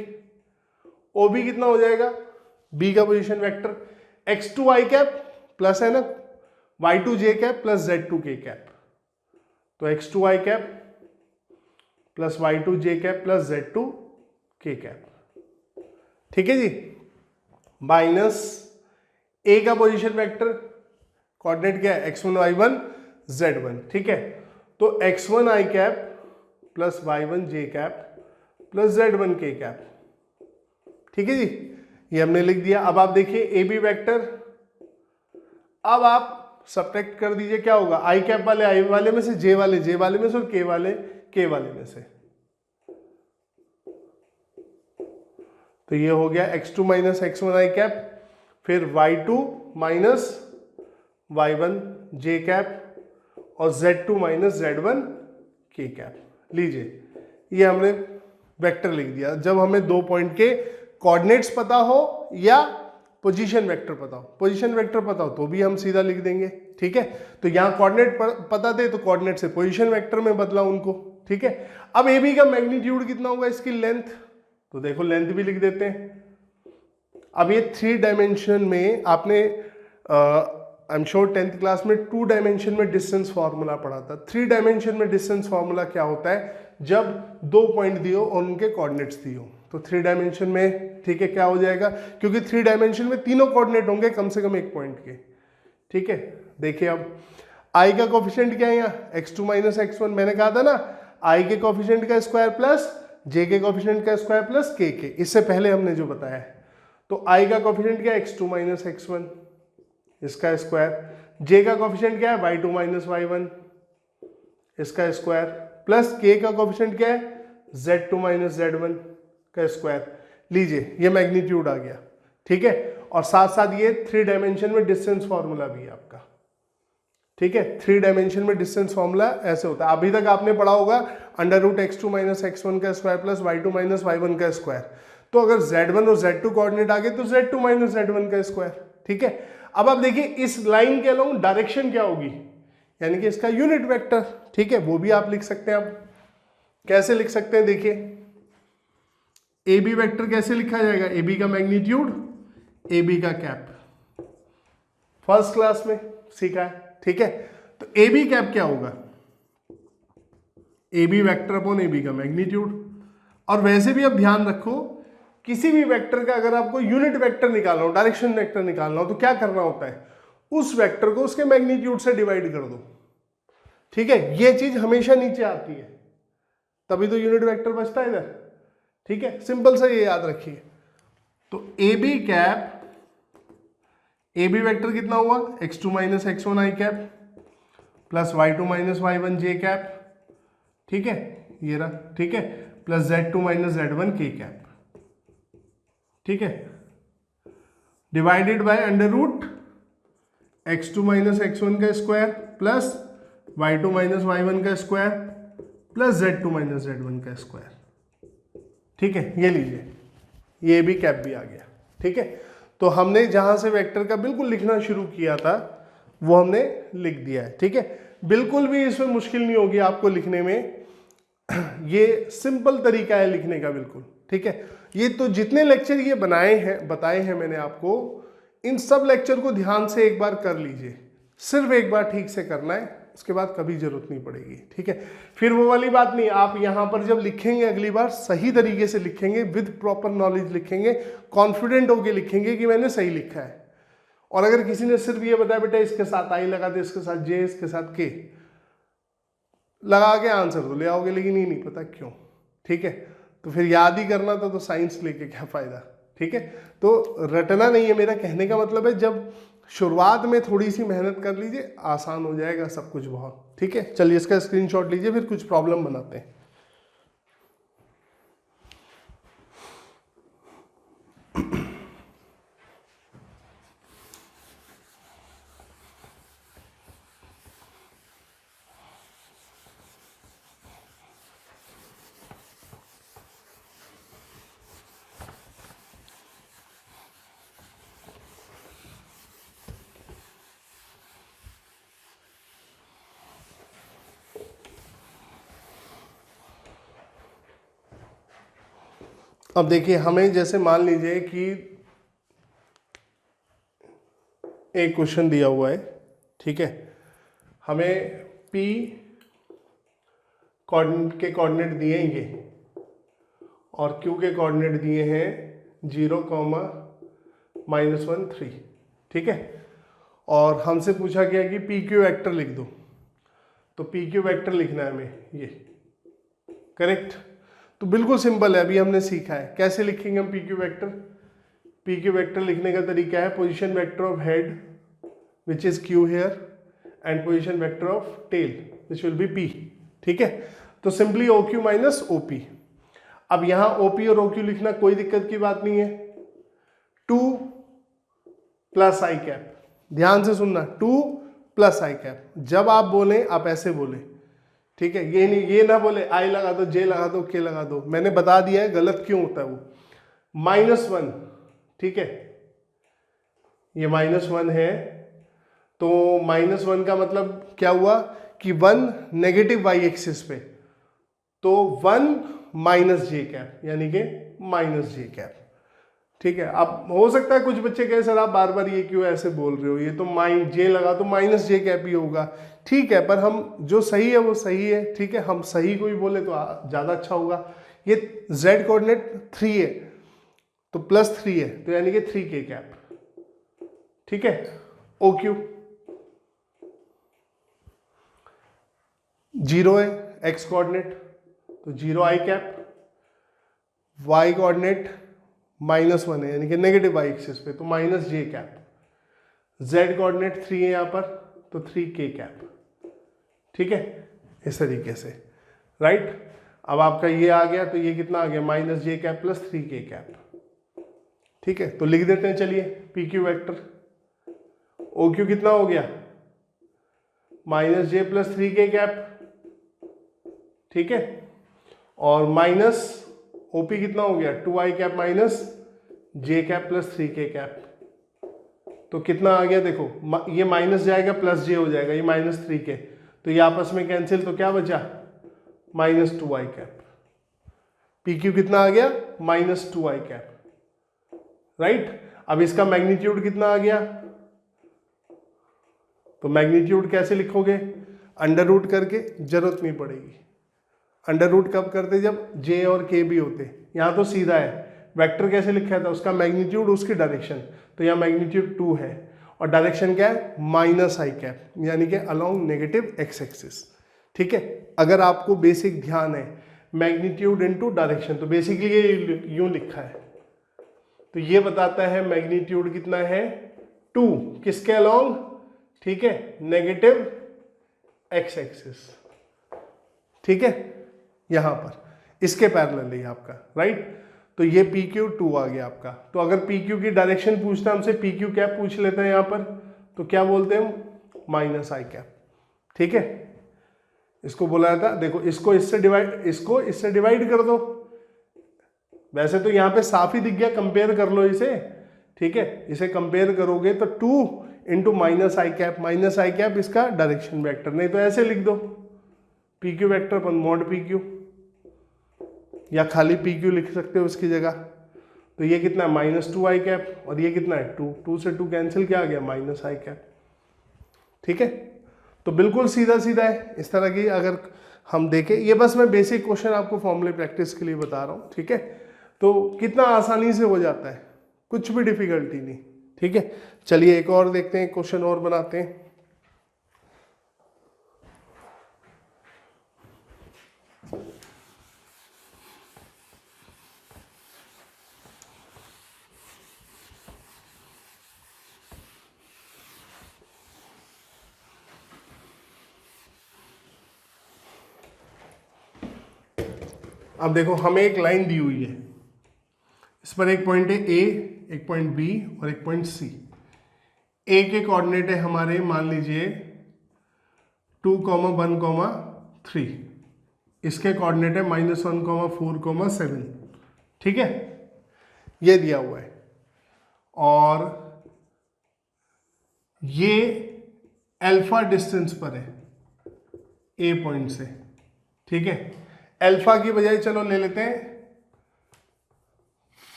ओ बी कितना हो जाएगा, बी का position vector x2 i cap plus है ना y2 j cap plus z2 k cap. तो x2 i cap plus y2 j cap plus z2 k cap, ठीक है जी, माइनस ए का पोजीशन वेक्टर कोऑर्डिनेट क्या है x1 y1 z1, ठीक है, तो x1 i cap plus y1 j cap plus z1 k cap, ठीक है जी, ये हमने लिख दिया। अब आप देखिए ए बी वेक्टर, अब आप सब्ट्रैक्ट कर दीजिए, क्या होगा, आई कैप वाले आई वाले में से, जे वाले में से और के वाले में से, तो ये हो गया x2 minus x1 I cap, फिर y2 minus y1 j cap और z2 minus z1 k cap. लीजिए ये हमने वेक्टर लिख दिया। जब हमें दो पॉइंट के कोऑर्डिनेट्स पता हो या पोजीशन वेक्टर पता हो, पोजीशन वेक्टर पता हो तो भी हम सीधा लिख देंगे, ठीक है, तो यहां कोऑर्डिनेट पता थे तो कोऑर्डिनेट से पोजीशन वेक्टर में बदला उनको, ठीक है। अब ए बी का मैग्नीट्यूड कितना होगा, इसकी लेंथ, तो देखो लेंथ भी लिख देते हैं। अब ये 3 डायमेंशन में आपने I am sure 10th class में 2 डायमेंशन में डिस्टेंस फॉर्मूला पढ़ा था। 3 डायमेंशन में डिस्टेंस फॉर्मूला क्या होता है, जब 2 पॉइंट दिए हो और उनके कोऑर्डिनेट्स दिए हो, तो 3 डायमेंशन में, ठीक है, क्या हो जाएगा, क्योंकि 3 डायमेंशन में तीनों कोऑर्डिनेट होंगे कम से कम एक पॉइंट के, ठीक है। देखिए अब आई का कोफिशिएंट क्या है यहाँ, x2 माइनस x1, मैंने कहा था ना आई के कोफिशिएंट का स्क्वायर प्लस जे के कोफिशिएंट का स्क्वायर प्लस के, इससे पहले हमने जो बताया है, तो आई का कोफिशिएंट क्या है x2 माइनस x1, इसका स्क्वायर, जे का कोफिशिएंट क्या है y2 माइनस y1, इसका स्क्वायर, प्लस के का कोफिशिएंट क्या है z2 माइनस z1 का स्क्वायर। लीजिए ये मैग्नीट्यूड आ गया, ठीक है, और साथ साथ ये 3 डायमेंशन में डिस्टेंस फॉर्मूला भी है आपका, ठीक है। 3 डायमेंशन में डिस्टेंस फॉर्मूला ऐसे होता है, अभी तक आपने पढ़ा होगा under root x2 minus x1 का square plus y2 minus y1 का स्क्वायर, तो अगर z1 और z2 कोऑर्डिनेट आ गए तो z2 माइनस z1 का स्क्वायर, ठीक है। अब आप देखिए इस लाइन के अलोंग डायरेक्शन क्या होगी, यानी कि इसका यूनिट वेक्टर, ठीक है, वो भी आप लिख सकते हैं। आप कैसे लिख सकते हैं, देखिए ए बी वेक्टर कैसे लिखा जाएगा, ए बी का मैग्नीट्यूड, ए बी का कैप, फर्स्ट क्लास में सीखा है, ठीक है। तो ए बी कैप क्या होगा, A B vector upon A B का मैग्नीट्यूड। और वैसे भी अब ध्यान रखो, किसी भी वेक्टर का अगर आपको यूनिट वेक्टर निकालना हो, डायरेक्शन वेक्टर निकालना हो, तो क्या करना होता है, उस वेक्टर को उसके मैग्नीट्यूड से डिवाइड कर दो, ठीक है। ये चीज हमेशा नीचे आती है, तभी तो यूनिट वेक्टर बचता है इधर, ठीक है, सिंपल सा ये याद रखिए। तो A B cap, A B vector कितना हुआ, x2 minus x1 I cap plus y2 minus y1 j cap, ठीक है, ये रहा, ठीक है, plus z2 minus z1 k cap, ठीक है, divided by under root x2 minus x1 का square plus y2 minus y1 का square plus z2 minus z1 का स्क्वायर, ठीक है। ये लीजिए ये भी कैप भी आ गया, ठीक है। तो हमने जहां से वेक्टर का बिल्कुल लिखना शुरू किया था वो हमने लिख दिया है, ठीक है। बिल्कुल भी इसमें मुश्किल नहीं होगी आपको लिखने में, ये सिंपल तरीका है लिखने का, बिल्कुल, ठीक है। ये तो जितने लेक्चर ये बताए हैं मैंने आपको, इन सब लेक्चर को ध्यान से एक बार कर लीजिए, सिर्फ एक बार ठीक से करना है, उसके बाद कभी जरूरत नहीं पड़ेगी, ठीक है। फिर वो वाली बात नहीं, आप यहां पर जब लिखेंगे अगली बार सही तरीके से लिखेंगे, विद प्रॉपर नॉलेज लिखेंगे, कॉन्फिडेंट होके लिखेंगे कि मैंने सही लिखा है। और अगर किसी ने सिर्फ ये बताया बेटा इसके साथ आई लगा दे, इसके साथ जे, इसके साथ के लगा के आंसर तो ले आओगे, लेकिन ये नहीं पता क्यों, ठीक है। तो फिर याद ही करना था तो साइंस लेके क्या फायदा, ठीक है। तो रटना नहीं है, मेरा कहने का मतलब है जब शुरुआत में थोड़ी सी मेहनत कर लीजिए आसान हो जाएगा सब कुछ बहुत, ठीक है। चलिए इसका स्क्रीनशॉट लीजिए, फिर कुछ प्रॉब्लम बनाते हैं। अब देखिए हमें जैसे मान लीजिए कि एक क्वेश्चन दिया हुआ है, ठीक है, हमें P कोऑर्डिनेट के कोऑर्डिनेट दिए हैं ये, और Q के कोऑर्डिनेट दिए हैं 0, -1, 3, ठीक है। और हमसे पूछा गया कि PQ वेक्टर लिख दो, तो PQ वेक्टर लिखना है हमें ये, करेक्ट। तो बिल्कुल सिंपल है, अभी हमने सीखा है कैसे लिखेंगे हम PQ वेक्टर। PQ वेक्टर लिखने का तरीका है position vector of head which is Q here and position vector of tail which will be P, ठीक है। तो सिंपली OQ माइनस OP। अब यहां OP और OQ लिखना कोई दिक्कत की बात नहीं है। 2 प्लस आई कैप, ध्यान से सुनना, 2 प्लस आई कैप। जब आप बोले आप ऐसे बोले, ठीक है। ये नहीं, ये ना बोले आई लगा दो, जे लगा दो, के लगा दो। मैंने बता दिया है गलत क्यों होता है वो। -1, ठीक है, ये -1 है, तो -1 का मतलब क्या हुआ कि 1 नेगेटिव वाई एक्सिस पे, तो 1 माइनस जे कैप, यानी कि -j कैप, ठीक है। अब हो सकता है कुछ बच्चे कहे सर आप बार बार ये क्यों ऐसे बोल रहे हो, ये तो जे लगा तो -j कैप ही होगा, ठीक है। पर हम जो सही है वो सही है, ठीक है। हम सही को ही बोले तो ज़्यादा अच्छा होगा। ये z कोऑर्डिनेट 3 है तो +3 है, तो यानी कि 3k कैप, ठीक है। OQ 0 है, x कोऑर्डिनेट तो 0 आई कैप, y कोऑर्डिनेट -1 है यानी कि नेगेटिव y एक्सिस पे, तो -j कैप, z कोऑर्डिनेट 3 है यहाँ पर तो 3k कैप, ठीक है। इस तरीके से, राइट। अब आपका ये आ गया तो ये कितना आ गया, -j cap plus 3k cap, ठीक है। तो लिख देते हैं, चलिए PQ वेक्टर। OQ कितना हो गया, -j प्लस 3k कैप, ठीक है। और माइनस OP कितना हो गया, 2i cap minus j cap plus 3k cap, तो कितना आ गया देखो, ये माइनस जाएगा प्लस j हो जाएगा, ये -3k, तो ये आपस में कैंसिल, तो क्या बचा, -2i कैप। PQ कितना आ गया, -2i कैप, राइट। अब इसका मैग्नीट्यूड कितना आ गया, तो मैग्नीट्यूड कैसे लिखोगे, अंडर रूट करके, जरूरत नहीं पड़ेगी। अंडर रूट कब करते, जब j और k भी होते। यहाँ तो सीधा है, वेक्टर कैसे लिखा था, उसका मैग्नीट्यूड उसकी डायरेक्शन, तो यहाँ मैग्नीट्यूड 2 है और डायरेक्शन क्या है, -i कैप, यानी कि अलोंग नेगेटिव x एक्सिस, ठीक है। अगर आपको बेसिक ध्यान है मैग्नीट्यूड इनटू डायरेक्शन, तो बेसिकली ये यूं लिखा है, तो ये बताता है मैग्नीट्यूड कितना है 2, किसके अलोंग, ठीक है, नेगेटिव x एक्सिस, ठीक है, यहां पर इसके पैरेलल है आपका, राइट। तो ये PQ 2 आ गया आपका। तो अगर PQ की डायरेक्शन पूछता है हमसे, PQ कैप पूछ लेते हैं यहां पर, तो क्या बोलते हैं हम, -i कैप, ठीक है। इसको बोला जाता है, देखो इसको इससे डिवाइड कर दो। वैसे तो यहाँ पे साफ ही दिख गया, कंपेयर कर लो इसे, ठीक है। इसे कंपेयर करोगे तो 2 into -i cap, -i cap इसका डायरेक्शन वेक्टर, नहीं तो ऐसे लिख दो PQ वेक्टर अपन mod PQ, या खाली PQ लिख सकते हो उसकी जगह। तो ये कितना है, -2i कैप, और ये कितना है 2, 2 से 2 कैंसिल, क्या आ गया, -i कैप, ठीक है। तो बिल्कुल सीधा सीधा है। इस तरह की अगर हम देखें, ये बस मैं बेसिक क्वेश्चन आपको फॉर्मूले प्रैक्टिस के लिए बता रहा हूँ, ठीक है। तो कितना आसानी से हो जाता है, कुछ भी डिफिकल्टी नहीं, ठीक है। चलिए एक और देखते हैं, क्वेश्चन और बनाते हैं। अब देखो हमें एक लाइन दी हुई है, इस पर एक पॉइंट है A, एक पॉइंट B और एक पॉइंट C। A के कोऑर्डिनेट है हमारे, मान लीजिए 2, 1, 3, इसके कोऑर्डिनेट है -1, 4, 7, ठीक है, ये दिया हुआ है। और ये अल्फा डिस्टेंस पर है A पॉइंट से, ठीक है। अल्फा की बजाय चलो ले लेते हैं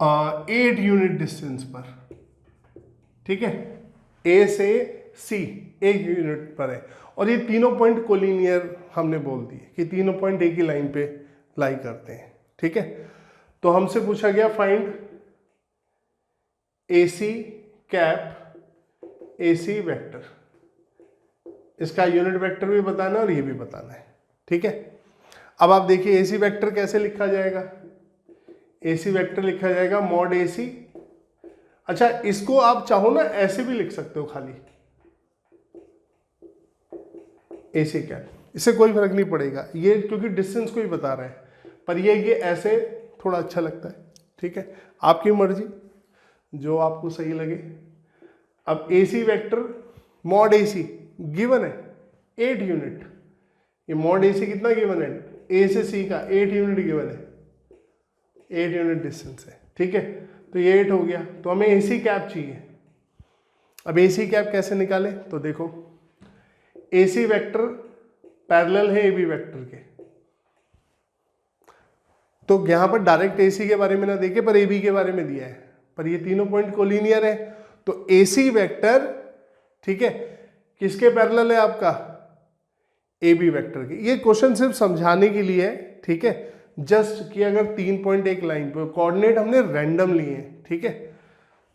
8 यूनिट डिस्टेंस पर, ठीक है। A से C 1 यूनिट पर है, और ये तीनों पॉइंट कोलिनियर हमने बोल दिए कि तीनों पॉइंट एक ही लाइन पे लाई करते हैं, ठीक है। तो हमसे पूछा गया find AC cap AC vector, इसका यूनिट वेक्टर भी बताना है और ये भी बताना है, ठीक है। अब आप देखिए AC वेक्टर कैसे लिखा जाएगा। AC वेक्टर लिखा जाएगा मॉड AC। अच्छा, इसको आप चाहो ना ऐसे भी लिख सकते हो खाली AC कैप, इससे कोई फर्क नहीं पड़ेगा, ये क्योंकि डिस्टेंस को ही बता रहा है, पर ये ऐसे थोड़ा अच्छा लगता है, ठीक है। आपकी मर्जी, जो आपको सही लगे। अब AC vector mod AC given है 8 यूनिट, ये मॉड AC कितना गिवन है, A से C का 8 यूनिट गिवन है, 8 यूनिट डिस्टेंस है, ठीक है। तो ये 8 हो गया, तो हमें AC कैप चाहिए। अब AC कैप कैसे निकाले, तो देखो AC वेक्टर पैरेलल है AB वेक्टर के, तो यहां पर डायरेक्ट AC के बारे में ना देखे पर AB के बारे में दिया है, पर ये तीनों पॉइंट कोलिनियर है, तो AC वेक्टर, ठीक है, किसके पैरेलल है आपका, AB वेक्टर के। ये क्वेश्चन सिर्फ समझाने के लिए है, ठीक है, जस्ट कि अगर 3 पॉइंट एक लाइन पे, कोऑर्डिनेट हमने रैंडम लिए हैं, ठीक है।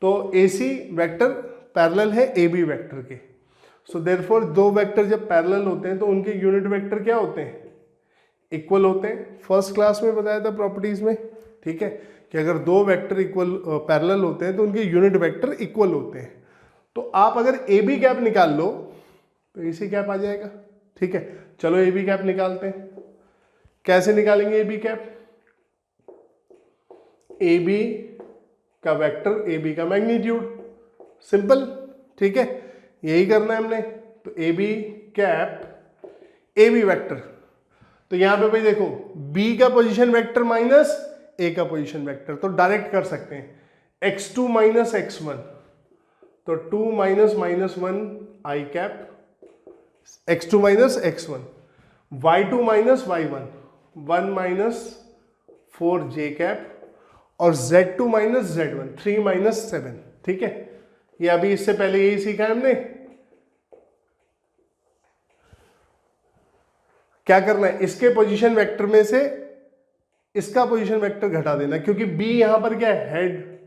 तो AC वेक्टर पैरेलल है AB वेक्टर के, सो देयरफॉर दो वेक्टर जब पैरेलल होते हैं तो उनके यूनिट वेक्टर क्या होते हैं, इक्वल होते हैं। फर्स्ट क्लास में बताया था प्रॉपर्टीज में, ठीक है, कि अगर दो वेक्टर इक्वल पैरेलल होते हैं तो उनके यूनिट वेक्टर इक्वल होते हैं। तो आप अगर AB कैप निकाल लो तो AC कैप आ जाएगा, ठीक है। चलो AB कैप निकालते हैं। कैसे निकालेंगे AB कैप, AB का वेक्टर, AB का मैग्नीट्यूड, सिंपल, ठीक है, यही करना है हमने। तो AB कैप AB वेक्टर, तो यहां पे भाई देखो B का पोजीशन वेक्टर माइनस A का पोजीशन वेक्टर, तो डायरेक्ट कर सकते हैं x2 माइनस x1, तो 2 minus minus 1 I cap, x2 minus x1, y2 minus y1, 1 minus 4 j cap, और z2 माइनस z1, 3 माइनस 7, ठीक है। ये अभी इससे पहले यही सीखा है हमने। क्या करना है, इसके पोजीशन वेक्टर में से इसका पोजीशन वेक्टर घटा देना, क्योंकि B यहां पर क्या है, हेड,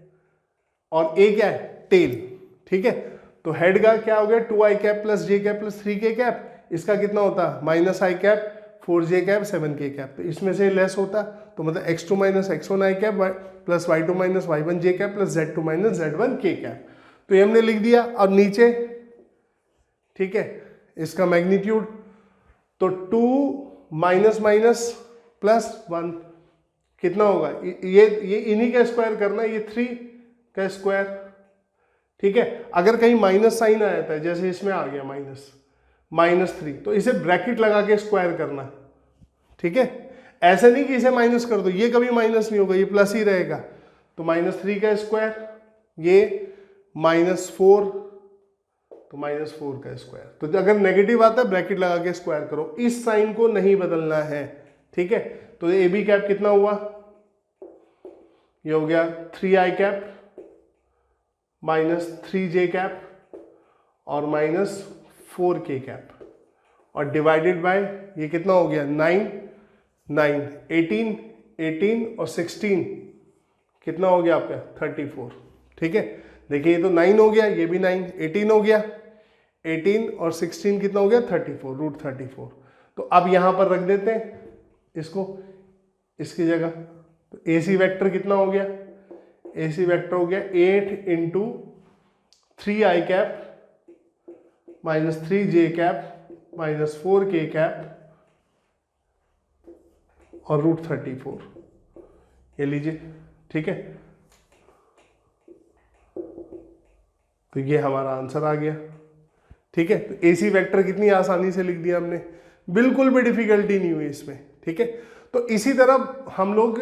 और A क्या है, टेल, ठीक है। तो हेड का क्या हो गया, 2i cap plus j cap plus 3k cap, इसका कितना होता है, minus i cap 4j cap 7k cap, तो इसमें से लेस होता, तो मतलब x2 minus x1 i cap plus y2 minus y1 j cap plus z2 minus z1 k cap, तो ये हमने लिख दिया। और नीचे, ठीक है, इसका मैग्नीट्यूड, तो 2 माइनस माइनस प्लस 1 कितना होगा, ये इन्हीं का स्क्वायर करना है, ये 3 का स्क्वायर, ठीक है। अगर कहीं माइनस साइन आ जाता है, जैसे इसमें आ गया -3, तो इसे ब्रैकेट लगा के स्क्वायर करना, ठीक है। ऐसे नहीं कि इसे माइनस कर दो, ये कभी माइनस नहीं होगा, ये प्लस ही रहेगा, तो -3 का स्क्वायर, ये -4, तो -4 का स्क्वायर। तो अगर नेगेटिव आता है ब्रैकेट लगा के स्क्वायर करो, इस साइन को नहीं बदलना है, ठीक है। तो AB कैप कितना हुआ, ये हो गया 3i cap minus 3j cap और माइनस 4k कैप, और डिवाइडेड बाय ये कितना हो गया 9, 18 और 16 कितना हो गया आपका 34, ठीक है। देखिए ये तो 9 हो गया, ये भी 9, 18 हो गया, 18 और 16 कितना हो गया 34, रूट 34। तो अब यहां पर रख देते हैं इसको इसकी जगह, तो AC वेक्टर कितना हो गया, AC वेक्टर हो गया 8 into 3i cap minus 3j cap minus 4k cap और रूट 34, ये लीजिए, ठीक है। तो ये हमारा आंसर आ गया, ठीक है। तो AC वेक्टर कितनी आसानी से लिख दिया हमने, बिल्कुल भी डिफिकल्टी नहीं हुई इसमें, ठीक है। तो इसी तरह हम लोग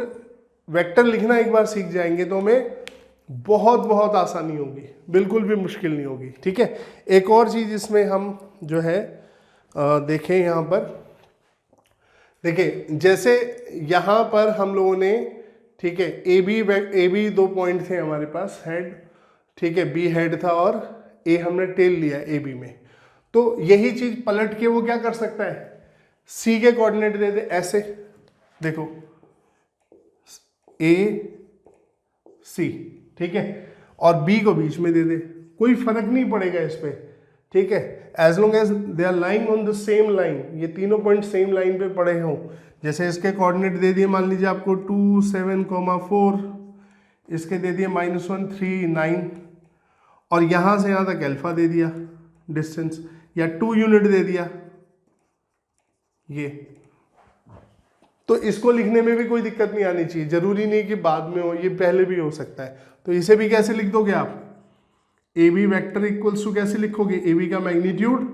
वेक्टर लिखना एक बार सीख जाएंगे तो हमें बहुत आसानी होगी, बिल्कुल भी मुश्किल नहीं होगी, ठीक है। एक और चीज इसमें हम जो है देखें, यहाँ पर देखिए, जैसे यहाँ पर हम लोगों ने, ठीक है, AB 2 पॉइंट थे हमारे पास, हेड, ठीक है, B हेड था और A हमने टेल लिया AB में। तो यही चीज पलट के वो क्या कर सकता है, सी के कोऑर्डिनेट दे दे ऐसे, देखो ए सी, ठीक है, और बी को बीच में दे दे, कोई फर्क नहीं पड़ेगा इस पे, ठीक है, as long as they are lying on the same line, ये तीनों पॉइंट सेम लाइन पे पड़े हों। जैसे इसके कोऑर्डिनेट दे दिए मान लीजिए आपको 2 7, 4, इसके दे दिए -1 3 9, और यहां से यहां तक अल्फा दे दिया डिस्टेंस, या 2 यूनिट दे दिया ये, तो इसको लिखने में भी कोई दिक्कत नहीं आनी चाहिए, जरूरी नहीं कि बाद में हो, ये पहले भी हो सकता है। तो इसे भी कैसे लिख दोगे आप, A B vector equals to कैसे लिखोगे, ए बी का मैग्नीट्यूड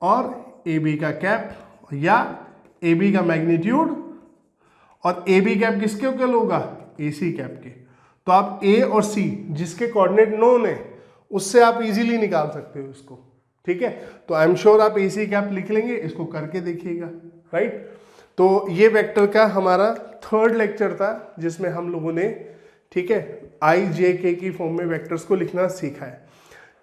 और ए बी का कैप, या ए बी का मैग्नीट्यूड और ए बी कैप किसके इक्वल होगा, ए सी कैप के। तो आप ए और सी जिसके कोऑर्डिनेट नोन है उससे आप इजीली निकाल सकते हो इसको, ठीक है। तो आई एम श्योर आप ए सी कैप लिख लेंगे, इसको करके देखिएगा, राइट। तो ये वेक्टर का हमारा थर्ड लेक्चर था जिसमें हम लोगों ने, ठीक है, आई जे के की फॉर्म में वेक्टर्स को लिखना सीखा है।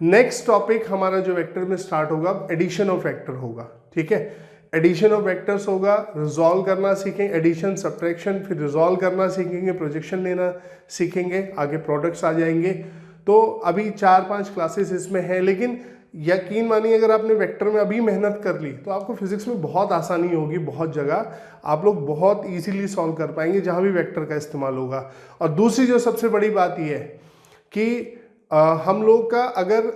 नेक्स्ट टॉपिक हमारा जो वेक्टर में स्टार्ट होगा एडिशन ऑफ वेक्टर होगा, ठीक है। एडिशन ऑफ वेक्टर्स होगा, रिजॉल्व करना सीखेंगे, एडिशन सब्ट्रैक्शन, फिर रिजॉल्व करना सीखेंगे, प्रोजेक्शन लेना सीखेंगे, आगे प्रोडक्ट्स आ जाएंगे। तो अभी 4-5 क्लासेस इसमें है, लेकिन यकीन मानिए अगर आपने वेक्टर में अभी मेहनत कर ली तो आपको फिजिक्स में बहुत आसानी होगी, बहुत जगह आप लोग बहुत इजीली सॉल्व कर पाएंगे जहाँ भी वेक्टर का इस्तेमाल होगा। और दूसरी जो सबसे बड़ी बात यह है कि हम लोग का अगर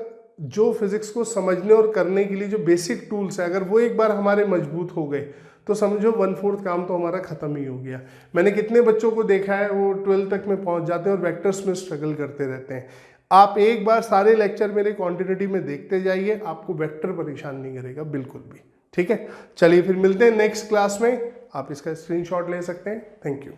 जो फिजिक्स को समझने और करने के लिए जो बेसिक टूल्स है, अगर वो एक बार हमारे मजबूत हो गए तो समझो 1/4 काम तो हमारा खत्म ही हो गया। मैंने कितने बच्चों को देखा है वो 12th तक में पहुंच जाते हैं और वेक्टर्स में स्ट्रगल करते रहते हैं। आप एक बार सारे लेक्चर मेरे क्वांटिटी में देखते जाइए, आपको वेक्टर परेशान नहीं करेगा बिल्कुल भी, ठीक है। चलिए फिर मिलते हैं नेक्स्ट क्लास में, आप इसका स्क्रीनशॉट ले सकते हैं। Thank you.